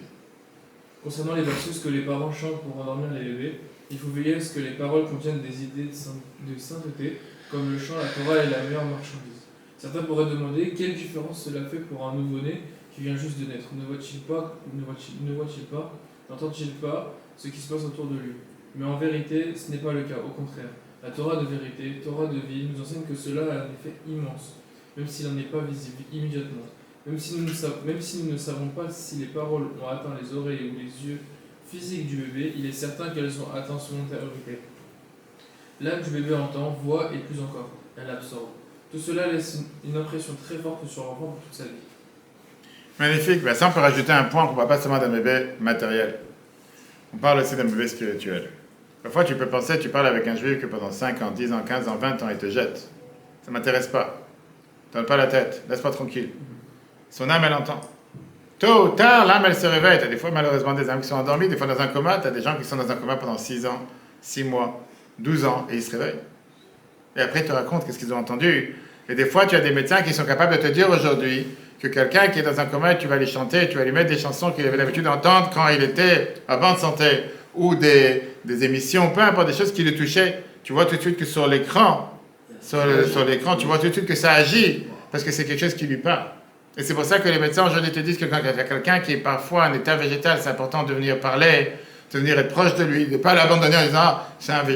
Speaker 3: Concernant les versus que les parents chantent pour endormir les bébés, il faut veiller à ce que les paroles contiennent des idées de sainteté, comme le chant, la Torah est la meilleure marchandise. Certains pourraient demander quelle différence cela fait pour un nouveau-né qui vient juste de naître. Ne voit-il pas, n'entend-il pas ce qui se passe autour de lui? Mais en vérité, ce n'est pas le cas, au contraire. La Torah de vérité, Torah de vie, nous enseigne que cela a un effet immense, même s'il n'en est pas visible immédiatement. Même si nous ne savons pas si les paroles ont atteint les oreilles ou les yeux physiques du bébé, il est certain qu'elles ont atteint son intériorité. L'âme du bébé entend, voit et plus encore, elle absorbe. Tout cela laisse une impression très forte sur l'enfant pour toute sa vie.
Speaker 1: Magnifique. Ben ça, on peut rajouter un point qu'on ne parle pas seulement d'un bébé matériel. On parle aussi d'un bébé spirituel. Parfois, tu peux penser, tu parles avec un juif que pendant 5 ans, 10 ans, 15 ans, 20 ans, il te jette. Ça ne m'intéresse pas. Donne pas la tête. Laisse-moi tranquille. Son âme, elle entend. Tôt ou tard, l'âme, elle se réveille. Tu as des fois, malheureusement, des âmes qui sont endormies, des fois dans un coma. Tu as des gens qui sont dans un coma pendant 6 ans, 6 mois, 12 ans, et ils se réveillent. Et après, ils te racontent qu'est-ce qu'ils ont entendu. Et des fois, tu as des médecins qui sont capables de te dire aujourd'hui que quelqu'un qui est dans un coma, tu vas lui chanter, tu vas lui mettre des chansons qu'il avait l'habitude d'entendre quand il était à bonne santé, ou des émissions, peu importe, des choses qui le touchaient. Tu vois tout de suite que sur l'écran, tu vois tout de suite que ça agit, parce que c'est quelque chose qui lui parle. Et c'est pour ça que les médecins aujourd'hui te disent que quand il y a quelqu'un qui est parfois en état végétal, c'est important de venir parler, de venir être proche de lui, de ne pas l'abandonner en disant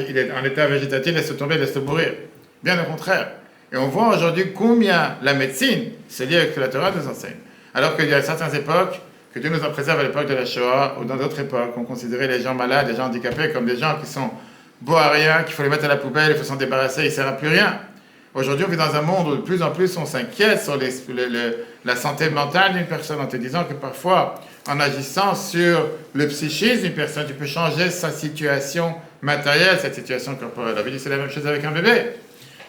Speaker 1: il est en état végétatif, laisse-le tomber, laisse-le mourir. Bien au contraire. Et on voit aujourd'hui combien la médecine se lie avec ce que la Torah nous enseigne. Alors qu'il y a certaines époques, que Dieu nous en préserve à l'époque de la Shoah, ou dans d'autres époques, on considérait les gens malades, les gens handicapés comme des gens qui sont beaux à rien, qu'il faut les mettre à la poubelle, il faut s'en débarrasser, il ne sert à plus rien. Aujourd'hui, on vit dans un monde où de plus en plus on s'inquiète sur la santé mentale d'une personne en te disant que parfois, en agissant sur le psychisme d'une personne, tu peux changer sa situation matérielle, sa situation corporelle. On dit c'est la même chose avec un bébé.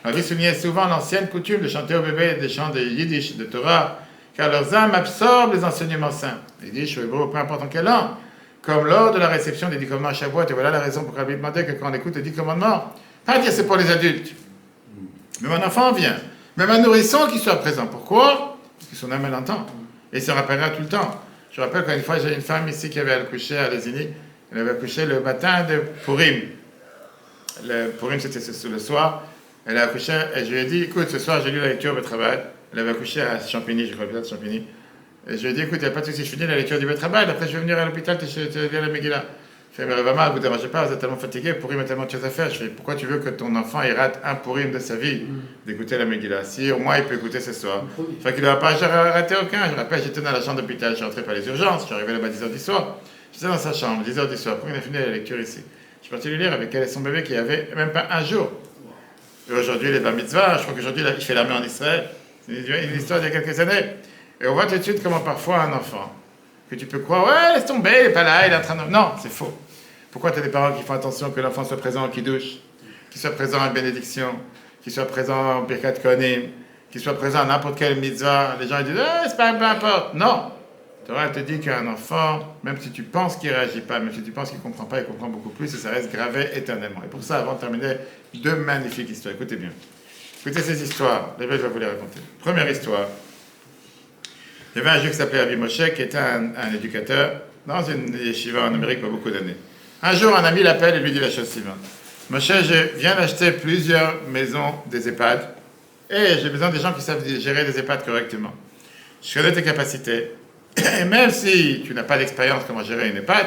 Speaker 1: On dit soulignait souvent l'ancienne coutume de chanter au bébé des chants de Yiddish, de Torah, car leurs âmes absorbent les enseignements saints. Yiddish ou hébreu, peu importe en quelle langue. Comme lors de la réception des 10 commandements à Shavuot, et voilà la raison pour laquelle il demandait que quand on écoute les 10 commandements, pas dire c'est pour les adultes. Mais mon enfant vient. Même un nourrisson qui soit présent. Pourquoi? Parce que son âme elle entend. Et il se rappellera tout le temps. Je rappelle qu'une fois, j'ai une femme ici qui avait accouché à Lézigny. Elle avait accouché le matin de Purim. Le Purim, c'était le soir. Elle a accouché et je lui ai dit, écoute, ce soir, j'ai lu la lecture du travail. Elle avait accouché à Champigny, je crois, l'hôpital de Champigny. Et je lui ai dit, écoute, il n'y a pas de souci, je finis la lecture du travail. Après, je vais venir à l'hôpital, te lire la Megillah. Je fais, mais Ravama, vous ne dérangez pas, vous êtes tellement fatigué, Purim a tellement de choses à faire. Je fais, pourquoi tu veux que ton enfant il rate un Purim de sa vie d'écouter la Megillah? Si au moins il peut écouter ce soir. Fait qu'il ne va pas rater aucun. Je rappelle, j'étais dans la chambre d'hôpital, je suis rentré par les urgences, je suis arrivé là-bas à 10h du soir. J'étais dans sa chambre, 10h du soir, Purim a fini la lecture ici. Je suis parti lui lire avec elle et son bébé qui avait même pas un jour. Et aujourd'hui, il est bar mitzvah, je crois qu'aujourd'hui, il fait l'armée en Israël. C'est une histoire d'il y a quelques années. Et on voit tout de suite comment parfois un enfant, que tu peux croire, ouais, laisse tomber, il n'est pas là, il est en train de... Non, c'est faux. Pourquoi tu as des parents qui font attention que l'enfant soit présent en Kiddush, qu'il soit présent à la bénédiction, qu'il soit présent en Birkat Kohanim, qu'il soit présent à n'importe quelle mitzvah? Les gens ils disent, c'est pas peu importe. Non. Torah te dit qu'un enfant, même si tu penses qu'il ne réagit pas, même si tu penses qu'il ne comprend pas, il comprend beaucoup plus et ça reste gravé éternellement. Et pour ça, avant de terminer, deux magnifiques histoires. Écoutez bien. Écoutez ces histoires. Je vais vous les raconter. Première histoire. Il y avait un juif qui s'appelait Rabbi Moshe, qui était un éducateur dans une yeshiva en Amérique pour beaucoup d'années. Un jour, un ami l'appelle et lui dit la chose suivante. Moshe, je viens d'acheter plusieurs maisons des EHPAD et j'ai besoin des gens qui savent gérer des EHPAD correctement. Je connais tes capacités. Et même si tu n'as pas d'expérience comment gérer une EHPAD,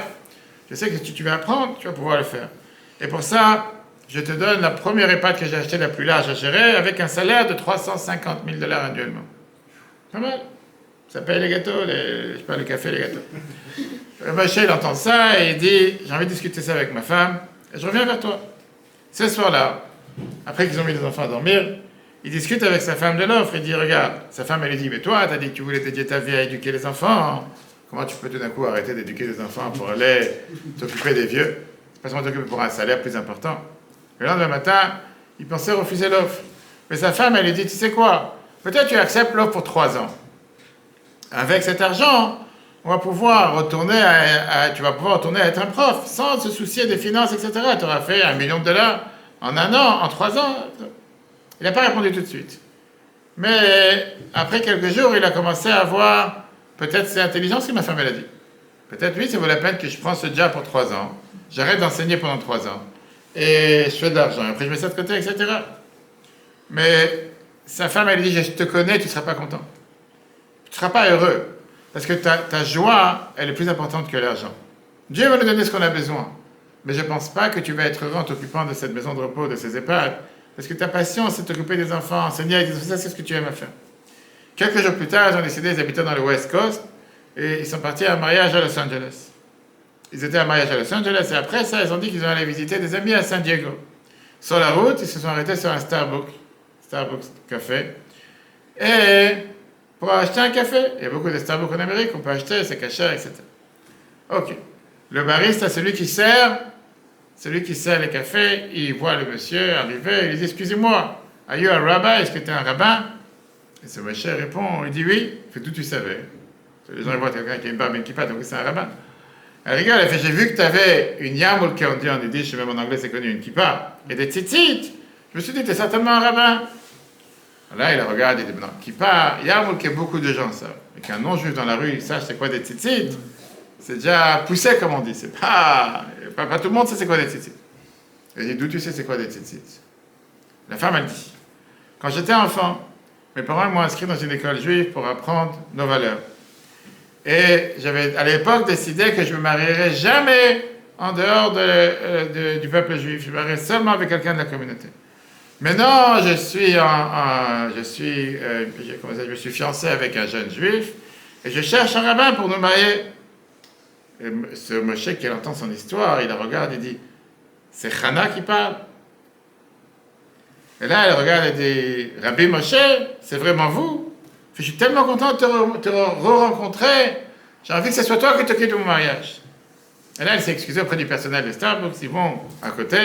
Speaker 1: je sais que si tu vas apprendre, tu vas pouvoir le faire. Et pour ça, je te donne la première EHPAD que j'ai achetée, la plus large à gérer, avec un salaire de 350 000 $ annuellement. Pas mal. Ça paye les gâteaux, je sais pas, le café, les gâteaux. Moshe, il entend ça et il dit, j'ai envie de discuter ça avec ma femme, et je reviens vers toi. Ce soir-là, après qu'ils ont mis les enfants à dormir, il discute avec sa femme de l'offre, il dit, regarde, sa femme, elle lui dit, mais toi, t'as dit que tu voulais dédier ta vie à éduquer les enfants, comment tu peux tout d'un coup arrêter d'éduquer les enfants pour aller t'occuper des vieux? C'est pas seulement t'occuper pour un salaire plus important. Le lendemain matin, il pensait refuser l'offre. Mais sa femme, elle lui dit, tu sais quoi, peut-être tu acceptes l'offre pour 3 ans. Avec cet argent, on va pouvoir retourner tu vas pouvoir retourner à être un prof, sans se soucier des finances, etc. Tu auras fait $1 million en 1 an, en 3 ans. Il n'a pas répondu tout de suite. Mais après quelques jours, il a commencé à voir, peut-être c'est intelligent ce que ma femme elle a dit. Peut-être oui, ça vaut la peine que je prends ce job pour 3 ans. J'arrête d'enseigner pendant 3 ans. Et je fais de l'argent. Après, je mets ça de côté, etc. Mais sa femme, elle dit, je te connais, tu ne seras pas content. Tu ne seras pas heureux. Parce que ta joie, elle est plus importante que l'argent. Dieu va nous donner ce qu'on a besoin. Mais je ne pense pas que tu vas être heureux en t'occupant de cette maison de repos, de ces EHPAD. Parce que ta passion, c'est de t'occuper des enfants, enseigner, ça, c'est ce que tu aimes faire. Quelques jours plus tard, ils ont décidé, ils habitaient dans le West Coast, et ils sont partis à un mariage à Los Angeles. Ils étaient à un mariage à Los Angeles, et après ça, ils ont dit qu'ils allaient visiter des amis à San Diego. Sur la route, ils se sont arrêtés sur un Starbucks café, et pour acheter un café. Il y a beaucoup de Starbucks en Amérique, on peut acheter, c'est caché, etc. Ok. Le barista, celui qui sert les cafés, il voit le monsieur arriver, il lui dit, excusez-moi, are you a rabbi? Est-ce que tu es un rabbin? Et ce monsieur répond, il dit oui. Il fait, d'où tu savais? Les gens ils voient quelqu'un qui a une barbe et une kippa, donc c'est un rabbin. Elle rigole, elle fait, j'ai vu que tu avais une yarmulke, on dit en yiddish, même en anglais c'est connu, une kippa, et des tzitzit. Je me suis dit, tu es certainement un rabbin. Là, il regarde, il dit, non, kippa, yarmulke, beaucoup de gens savent. Et qu'un non-juif dans la rue, il sache c'est quoi des tzitzit, c'est déjà poussé, comme on dit. C'est pas tout le monde sait c'est quoi des tzitzit. Elle dit, d'où tu sais c'est quoi des tzitzit? La femme, elle dit, quand j'étais enfant, mes parents m'ont inscrit dans une école juive pour apprendre nos valeurs. Et j'avais à l'époque décidé que je ne me marierais jamais en dehors du peuple juif. Je me marierais seulement avec quelqu'un de la communauté. Maintenant, je suis fiancé avec un jeune juif et je cherche un rabbin pour nous marier. Et ce Moshe, qui entend son histoire, il la regarde et dit, c'est Chana qui parle. Et là, elle regarde et dit, Rabbi Moshe, c'est vraiment vous? Je suis tellement content de te re-rencontrer. J'ai envie que ce soit toi qui t'occupes de mon mariage. Et là, elle s'est excusée auprès du personnel de Starbucks, ils vont à côté.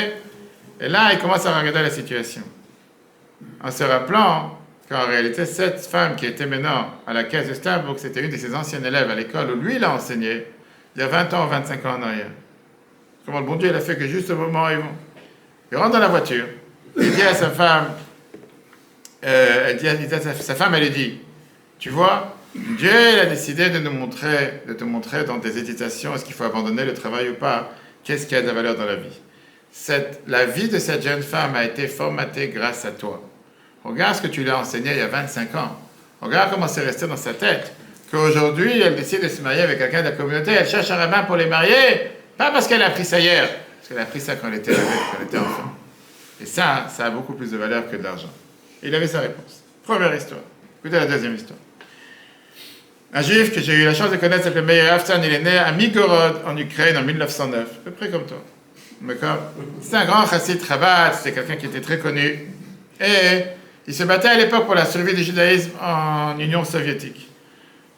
Speaker 1: Et là, il commence à regarder la situation. En se rappelant qu'en réalité, cette femme qui était maintenant à la caisse de Starbucks, c'était une de ses anciennes élèves à l'école où lui, il a enseigné, il y a 20 ans ou 25 ans en arrière. Comment le bon Dieu, il a fait que juste au moment où ils vont. Il rentre dans la voiture, il dit à sa femme, elle dit à sa femme, elle lui dit, tu vois, Dieu il a décidé de te montrer dans tes hésitations, est-ce qu'il faut abandonner le travail ou pas, qu'est-ce qui a de la valeur dans la vie. La vie de cette jeune femme a été formatée grâce à toi. Regarde ce que tu lui as enseigné il y a 25 ans. Regarde comment c'est resté dans sa tête. Qu'aujourd'hui, elle décide de se marier avec quelqu'un de la communauté, elle cherche un rabbin pour les marier, pas parce qu'elle a appris ça hier, parce qu'elle a appris ça quand elle était enfant. Et ça a beaucoup plus de valeur que de l'argent. Et il avait sa réponse. Première histoire. Écoutez la deuxième histoire. Un juif que j'ai eu la chance de connaître s'appelait Meir Aftan, il est né à Migorod en Ukraine en 1909, à peu près comme toi. D'accord? C'était un grand chassid Chabad, c'était quelqu'un qui était très connu. Et il se battait à l'époque pour la survie du judaïsme en Union soviétique.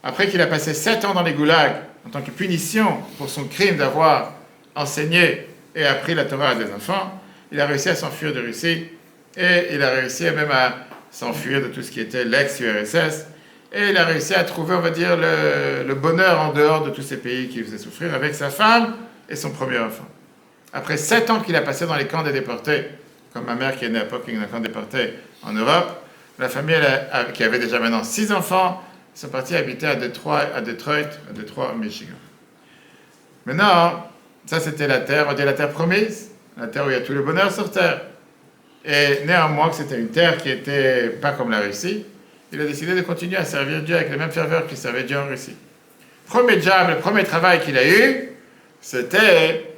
Speaker 1: Après qu'il a passé 7 ans dans les goulags, en tant que punition pour son crime d'avoir enseigné et appris la Torah à des enfants, il a réussi à s'enfuir de Russie et il a réussi même à s'enfuir de tout ce qui était l'ex-URSS et il a réussi à trouver, on va dire, le bonheur en dehors de tous ces pays qui faisaient souffrir avec sa femme et son premier enfant. Après 7 ans qu'il a passé dans les camps des déportés, comme ma mère qui est née à Poking, dans un camp déporté en Europe, la famille qui avait déjà maintenant 6 enfants, ils sont partis habiter à Detroit, au Michigan. Maintenant, ça c'était la terre, on dit la terre promise, la terre où il y a tout le bonheur sur terre. Et néanmoins, que c'était une terre qui n'était pas comme la Russie, il a décidé de continuer à servir Dieu avec la même ferveur qu'il servait Dieu en Russie. Premier job, le premier travail qu'il a eu, c'était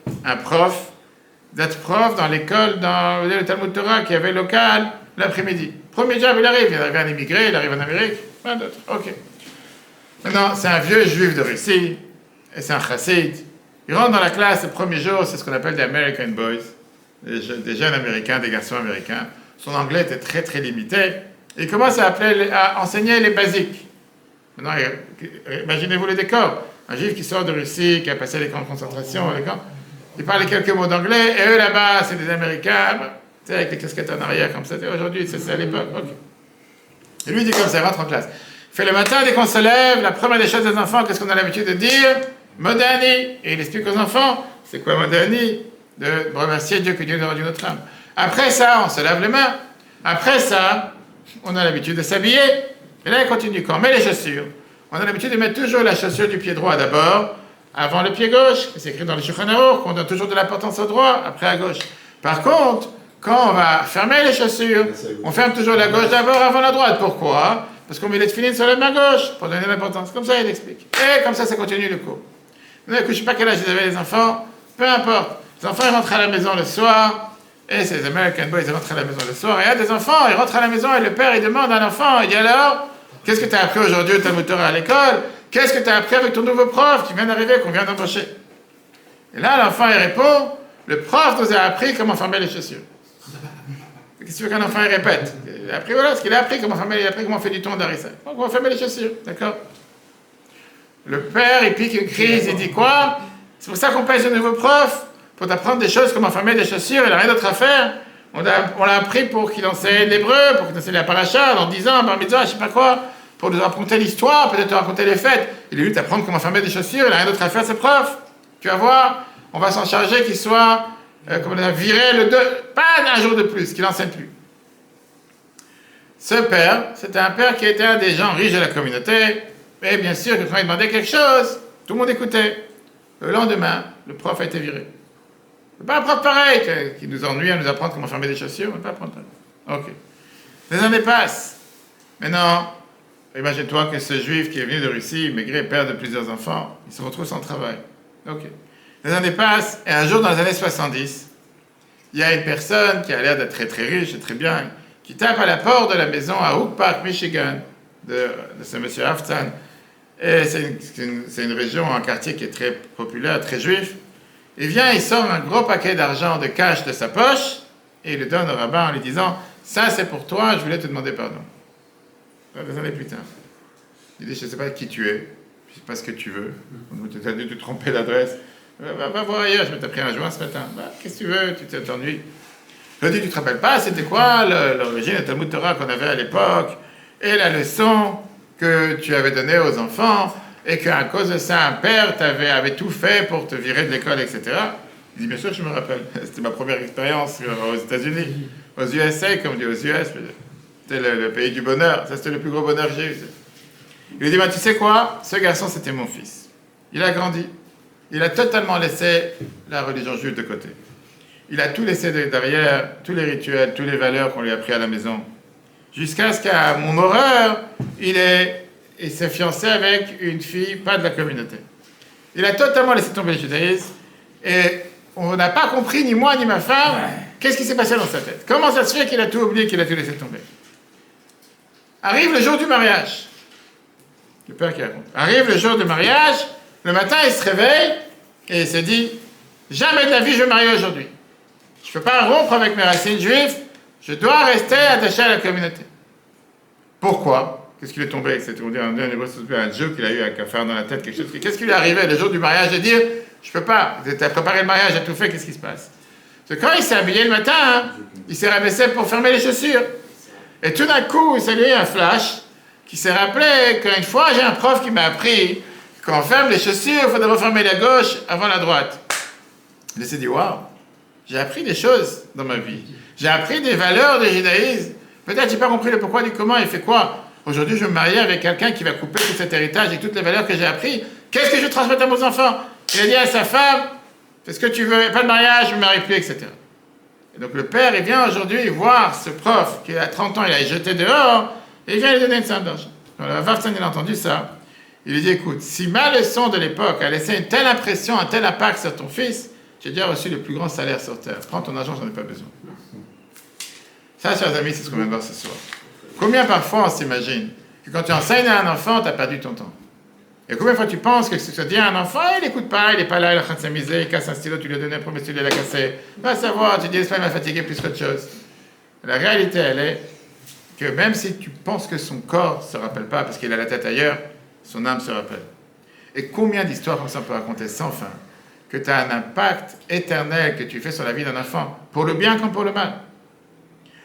Speaker 1: d'être prof dans l'école, dans le Talmud Torah qui avait local l'après-midi. Premier job, il arrive un immigré, il arrive en Amérique, plein d'autres. Ok. Maintenant, c'est un vieux juif de Russie, et c'est un chassid. Il rentre dans la classe le premier jour, c'est ce qu'on appelle des American Boys, des jeunes américains, des garçons américains. Son anglais était très très limité. Et il commence à enseigner les basiques. Maintenant, imaginez-vous le décor. Un juif qui sort de Russie, qui a passé les camps de concentration, il parle quelques mots d'anglais, et eux là-bas, c'est des Américains, tu sais, avec les casquettes en arrière, comme ça. Aujourd'hui, c'est ça à l'époque. Okay. Et lui, il dit comme ça, il rentre en classe. Il fait le matin, dès qu'on se lève, la première des choses des enfants, qu'est-ce qu'on a l'habitude de dire? Modani. Et il explique aux enfants, c'est quoi Modani? De remercier Dieu que Dieu nous a rendu notre âme. Après ça, on se lave les mains. Après ça, on a l'habitude de s'habiller. Et là, il continue. Quand on met les chaussures, on a l'habitude de mettre toujours la chaussure du pied droit d'abord, avant le pied gauche. C'est écrit dans le Shulchan Aruch qu'on donne toujours de l'importance au droit, après à gauche. Par contre, quand on va fermer les chaussures, on ferme toujours la gauche d'abord avant la droite. Pourquoi? Parce qu'on met les tefilines sur la main gauche, pour donner l'importance. Comme ça, il explique. Et comme ça continue le cours. Je ne sais pas quel âge ils avaient les enfants, peu importe. Les enfants, ils rentrent à la maison le soir, et c'est les American Boys, ils rentrent à la maison le soir, et il y a des enfants, ils rentrent à la maison, et le père, il demande à l'enfant, il dit alors, qu'est-ce que tu as appris aujourd'hui au Talmud Torah à l'école? Qu'est-ce que tu as appris avec ton nouveau prof qui vient d'arriver, qu'on vient d'embaucher? Et là, l'enfant, il répond, le prof nous a appris comment fermer les chaussures. Qu'est-ce que tu veux qu'un enfant, il répète? Il a appris, voilà, ce qu'il a appris, comment on fait du ton d'harissa. Donc, on va fermer les chaussures, d'accord? Le père, il pique une crise, il dit quoi? C'est pour ça qu'on paye ce nouveau prof, pour t'apprendre des choses, comment fermer des chaussures, il n'a rien d'autre à faire. On l'a appris pour qu'il enseigne l'hébreu, pour qu'il enseigne la paracha, dans 10 ans, bar mitzvah, je sais pas quoi, pour nous raconter l'histoire, peut-être te raconter les fêtes. Il est venu t'apprendre comment fermer des chaussures, il n'a rien d'autre à faire, ce prof. Tu vas voir, on va s'en charger qu'il soit, viré pas un jour de plus, qu'il n'enseigne plus. Ce père, c'était un père qui était un des gens riches de la communauté, et bien sûr que quand il demandait quelque chose, tout le monde écoutait. Le lendemain, le prof a été viré. C'est pas un prof pareil qui nous ennuie à nous apprendre comment fermer des chaussures, on ne peut pas apprendre pareil. Ok. Les années passent. Maintenant, imagine-toi que ce juif qui est venu de Russie, immigré, père de plusieurs enfants, il se retrouve sans travail. Ok. Les années passent, et un jour dans les années 70, il y a une personne qui a l'air d'être très très riche et très bien, qui tape à la porte de la maison à Oak Park, Michigan, de ce monsieur Aftan. Et c'est une région, un quartier qui est très populaire, très juif. Il vient, il sort un gros paquet d'argent de cash de sa poche, et il le donne au rabbin en lui disant, Ça, c'est pour toi, je voulais te demander pardon. Des années plus tard. Il dit, je ne sais pas qui tu es, je ne sais pas ce que tu veux. Tu as dû te tromper d'adresse. Va voir ailleurs, je m'étais pris un joint ce matin. Qu'est-ce que tu veux, tu t'ennuies. Je lui ai dit, tu te rappelles pas, c'était quoi l'origine du Talmud Torah qu'on avait à l'époque et la leçon que tu avais donnée aux enfants et qu'à cause de ça, un père avait tout fait pour te virer de l'école, etc. Il dit, bien sûr, je me rappelle. C'était ma première expérience aux États-Unis, aux USA, comme on dit aux US. C'était le pays du bonheur. Ça, c'était le plus gros bonheur que j'ai eu. Il lui dit, tu sais quoi? Ce garçon, c'était mon fils. Il a grandi. Il a totalement laissé la religion juive de côté. Il a tout laissé derrière, tous les rituels, toutes les valeurs qu'on lui a appris à la maison. Jusqu'à ce qu'à mon horreur, il s'est fiancé avec une fille pas de la communauté. Il a totalement laissé tomber le judaïsme. Et on n'a pas compris, ni moi ni ma femme, qu'est-ce qui s'est passé dans sa tête. Comment ça se fait qu'il a tout oublié, qu'il a tout laissé tomber. Arrive le jour du mariage. Le père qui raconte. Arrive le jour du mariage, le matin il se réveille et il se dit, jamais de la vie je vais me marier aujourd'hui. Je ne peux pas rompre avec mes racines juives, je dois rester attaché à la communauté. Pourquoi? Qu'est-ce qu'il est tombé? C'est un joke qu'il a eu à faire dans la tête, quelque chose. Qu'est-ce qui lui est arrivé le jour du mariage de dire, je peux pas, tu as préparé le mariage, tu as tout fait, qu'est-ce qui se passe? Parce que quand il s'est habillé le matin, il s'est rabaissé pour fermer les chaussures. Et tout d'un coup, il s'est eu un flash qui s'est rappelé qu'une fois, j'ai un prof qui m'a appris quand on ferme les chaussures, il faut d'abord fermer la gauche avant la droite. Il s'est dit, waouh, j'ai appris des choses dans ma vie. J'ai appris des valeurs du judaïsme. Peut-être j'ai pas compris le pourquoi du comment il fait quoi. Aujourd'hui, je vais me marier avec quelqu'un qui va couper tout cet héritage et toutes les valeurs que j'ai appris. Qu'est-ce que je transmets à mes enfants? Il a dit à sa femme, fais ce que tu veux, pas de mariage, je ne me marie plus, etc. Et donc le père, il vient aujourd'hui voir ce prof qui a 30 ans, il a jeté dehors, et il vient lui donner une somme d'argent. Quand le Vavsan, il a entendu ça, il lui dit, écoute, si ma leçon de l'époque a laissé une telle impression, un tel impact sur ton fils, j'ai déjà reçu le plus grand salaire sur terre. Prends ton argent, j'en ai pas besoin. Ça, chers amis, c'est ce qu'on vient de voir ce soir. Combien parfois on s'imagine que quand tu enseignes à un enfant, tu as perdu ton temps? Et combien de fois tu penses que ce que tu dis à un enfant, il n'écoute pas, il n'est pas là, il est en train de s'amuser, il casse un stylo, tu lui as donné un premier stylo, il l'a cassé. Va savoir, tu dis, l'esprit m'a fatigué plus qu'autre chose. La réalité, elle est que même si tu penses que son corps ne se rappelle pas, parce qu'il a la tête ailleurs, son âme se rappelle. Et combien d'histoires comme ça on peut raconter sans fin, que tu as un impact éternel que tu fais sur la vie d'un enfant, pour le bien comme pour le mal.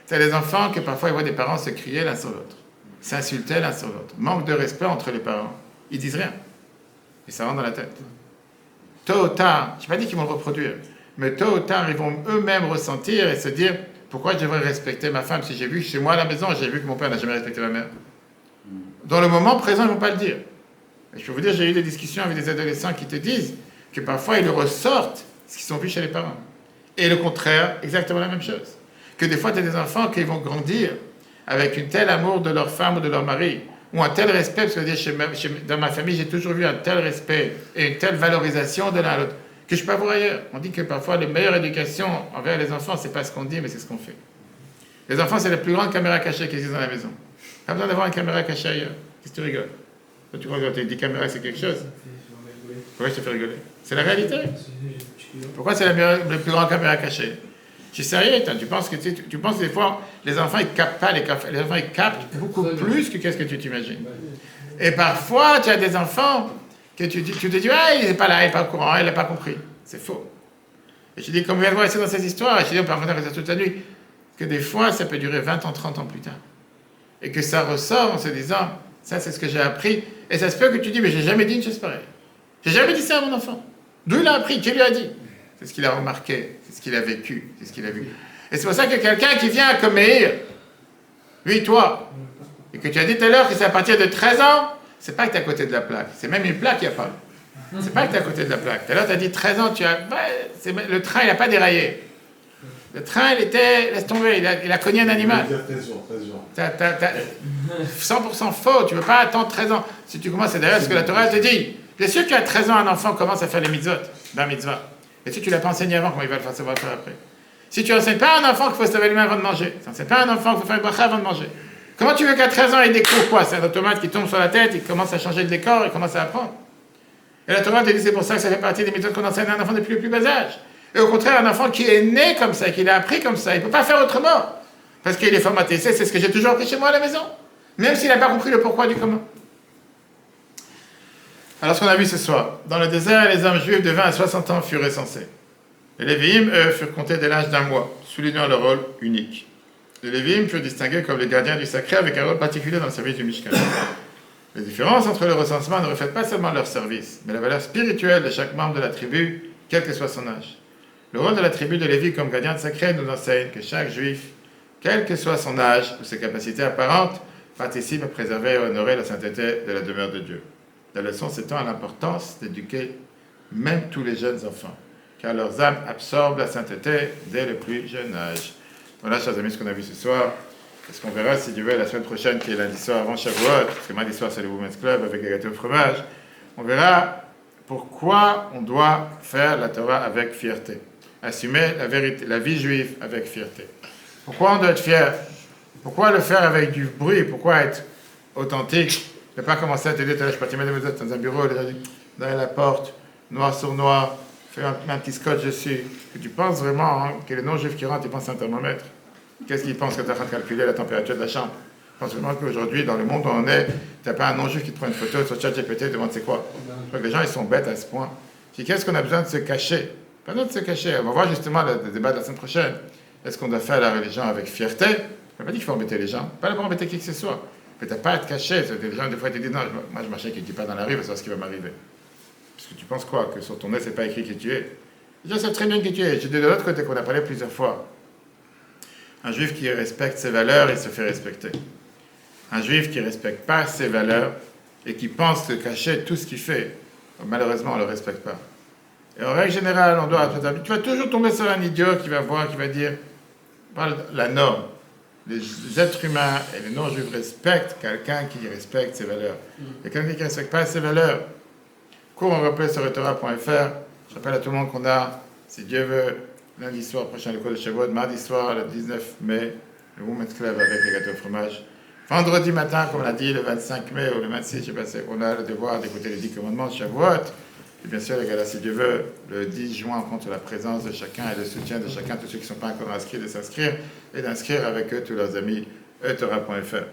Speaker 1: Tu as des enfants que parfois ils voient des parents se crier l'un sur l'autre, s'insulter l'un sur l'autre, manque de respect entre les parents. Ils disent rien. Et ça rentre dans la tête. Tôt ou tard, je n'ai pas dit qu'ils vont le reproduire, mais tôt ou tard, ils vont eux-mêmes ressentir et se dire, pourquoi je devrais respecter ma femme si j'ai vu chez moi à la maison, j'ai vu que mon père n'a jamais respecté ma mère. Dans le moment présent, ils ne vont pas le dire. Et je peux vous dire, j'ai eu des discussions avec des adolescents qui te disent que parfois, ils ressortent ce qu'ils ont vu chez les parents. Et le contraire, exactement la même chose. Que des fois, tu as des enfants qui vont grandir avec un tel amour de leur femme ou de leur mari, ou un tel respect, parce que dans ma famille, j'ai toujours vu un tel respect et une telle valorisation de l'un à l'autre, que je ne peux pas voir ailleurs. On dit que parfois, la meilleure éducation envers les enfants, ce n'est pas ce qu'on dit, mais c'est ce qu'on fait. Les enfants, c'est la plus grande caméra cachée qui existe dans la maison. Pas besoin d'avoir une caméra cachée ailleurs. Qu'est-ce que tu rigoles? Toi, tu crois que quand tu dis caméra, c'est quelque chose? Pourquoi je te fais rigoler? C'est la réalité. Pourquoi c'est la plus grande caméra cachée? Tu es sérieux, tu penses que tu penses des fois, les enfants ils captent pas, les enfants ils captent beaucoup plus que qu'est-ce que tu t'imagines. Et parfois, tu as des enfants que tu te dis, ah, il n'est pas là, il n'est pas au courant, il n'a pas compris. C'est faux. Et je dis, comme on vient de voir ici dans ces histoires, et je dis, on peut raconter ça toute la nuit, que des fois, ça peut durer 20 ans, 30 ans plus tard. Et que ça ressort en se disant, ça c'est ce que j'ai appris, et ça se peut que tu dis, mais j'ai jamais dit une chose pareille. J'ai jamais dit ça à mon enfant. D'où il a appris? Qui lui a dit? C'est ce qu'il a remarqué, c'est ce qu'il a vécu, c'est ce qu'il a vu. Et c'est pour ça que quelqu'un qui vient comme Meir, lui, toi, et que tu as dit tout à l'heure que c'est à partir de 13 ans, c'est pas que tu es à côté de la plaque, c'est même une plaque qui a pas. C'est pas que tu es à côté de la plaque. Tout à l'heure, tu as dit 13 ans, le train, il n'a pas déraillé. Le train, il était, laisse tomber, il a cogné un animal. 100% faux, tu ne veux pas attendre 13 ans. Si tu commences, c'est derrière ce que la Torah te dit. Bien sûr qu'à 13 ans, un enfant commence à faire les mitzvot, d'un mitzvah. Et si tu ne l'as pas enseigné avant, comment il va le faire savoir faire après? Si tu n'enseignes pas à un enfant qu'il faut se laver les mains avant de manger, tu n'enseignes pas à un enfant qu'il faut faire une bracha avant de manger. Comment tu veux qu'à 13 ans, il découvre quoi? C'est un automate qui tombe sur la tête, il commence à changer le décor, il commence à apprendre. Et la Torah te dit, c'est pour ça que ça fait partie des méthodes qu'on enseigne à un enfant depuis le plus bas âge. Et au contraire, un enfant qui est né comme ça, qui l'a appris comme ça, il ne peut pas faire autrement. Parce qu'il est formaté. C'est ce que j'ai toujours appris chez moi à la maison. Même s'il n'a pas compris le pourquoi du comment. Alors, ce qu'on a vu ce soir, dans le désert, les hommes juifs de 20 à 60 ans furent recensés. Les Lévi'im, eux, furent comptés dès l'âge d'un mois, soulignant leur rôle unique. Les Lévi'im furent distingués comme les gardiens du sacré avec un rôle particulier dans le service du Mishkan. Les différences entre le recensement ne reflètent pas seulement leur service, mais la valeur spirituelle de chaque membre de la tribu, quel que soit son âge. Le rôle de la tribu de Lévi comme gardien de sacré nous enseigne que chaque juif, quel que soit son âge ou ses capacités apparentes, participe à préserver et à honorer la sainteté de la demeure de Dieu. La leçon s'étend à l'importance d'éduquer même tous les jeunes enfants, car leurs âmes absorbent la sainteté dès le plus jeune âge. Voilà, chers amis, ce qu'on a vu ce soir. Est-ce qu'on verra, si Dieu veut, la semaine prochaine, qui est lundi soir avant Shavuot, parce que mardi soir, c'est le Women's Club avec les gâteaux au fromage. On verra pourquoi on doit faire la Torah avec fierté. Assumer la vérité, la vie juive avec fierté. Pourquoi on doit être fier? Pourquoi le faire avec du bruit? Pourquoi être authentique? Ne pas commencer à te dire, je suis parti mettre dans un bureau, derrière la porte, noir sur noir, faire un petit scotch dessus. Que tu penses vraiment que les non-juifs qui rentrent, ils pensent à un thermomètre? Qu'est-ce qu'ils pensent quand tu es en train de calculer la température de la chambre? Je pense vraiment qu'aujourd'hui, dans le monde où on est, tu n'as pas un non-juif qui te prend une photo sur ChatGPT et demande c'est quoi. Je crois que les gens, ils sont bêtes à ce point. Qu'est-ce qu'on a besoin de se cacher? Pas besoin de se cacher. On va voir justement le débat de la semaine prochaine. Est-ce qu'on doit faire la religion avec fierté? Je n'ai pas dit qu'il faut embêter les gens. Pas pour embêter qui que ce soit. Mais tu n'as pas à être caché. Les gens, des fois, te disent non, moi je marche avec qui ne dis pas dans la rue, parce que c'est ce qui va m'arriver. Parce que tu penses quoi? Que sur ton nez, c'est pas écrit qui tu es? Les gens savent très bien qui tu es. J'ai dit de l'autre côté qu'on a parlé plusieurs fois. Un juif qui respecte ses valeurs, il se fait respecter. Un juif qui ne respecte pas ses valeurs et qui pense se cacher tout ce qu'il fait, malheureusement, on ne le respecte pas. Et en règle générale, tu vas toujours tomber sur un idiot qui va voir, qui va dire, la norme. Les êtres humains et les non-juifs respectent quelqu'un qui respecte ses valeurs. Et quelqu'un qui ne respecte pas ses valeurs. Cours en replay sur etora.fr. Je rappelle à tout le monde qu'on a, si Dieu veut, lundi soir prochain, le cours de Shavuot, mardi soir, le 19 mai, le Women's Club avec les gâteaux au fromage. Vendredi matin, comme on l'a dit, le 25 mai ou le 26, je ne sais pas, on a le devoir d'écouter les 10 commandements de Shavuot. Et bien sûr, les gars, là, si Dieu veut, le 10 juin, on compte sur la présence de chacun et le soutien de chacun, tous ceux qui ne sont pas encore inscrits, de s'inscrire et d'inscrire avec eux tous leurs amis, etora.fr.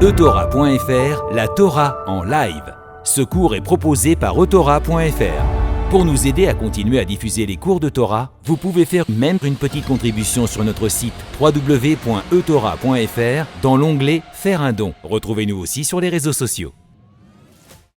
Speaker 9: etora.fr, la Torah en live. Ce cours est proposé par etora.fr. Pour nous aider à continuer à diffuser les cours de Torah, vous pouvez faire même une petite contribution sur notre site www.etora.fr dans l'onglet « Faire un don ». Retrouvez-nous aussi sur les réseaux sociaux.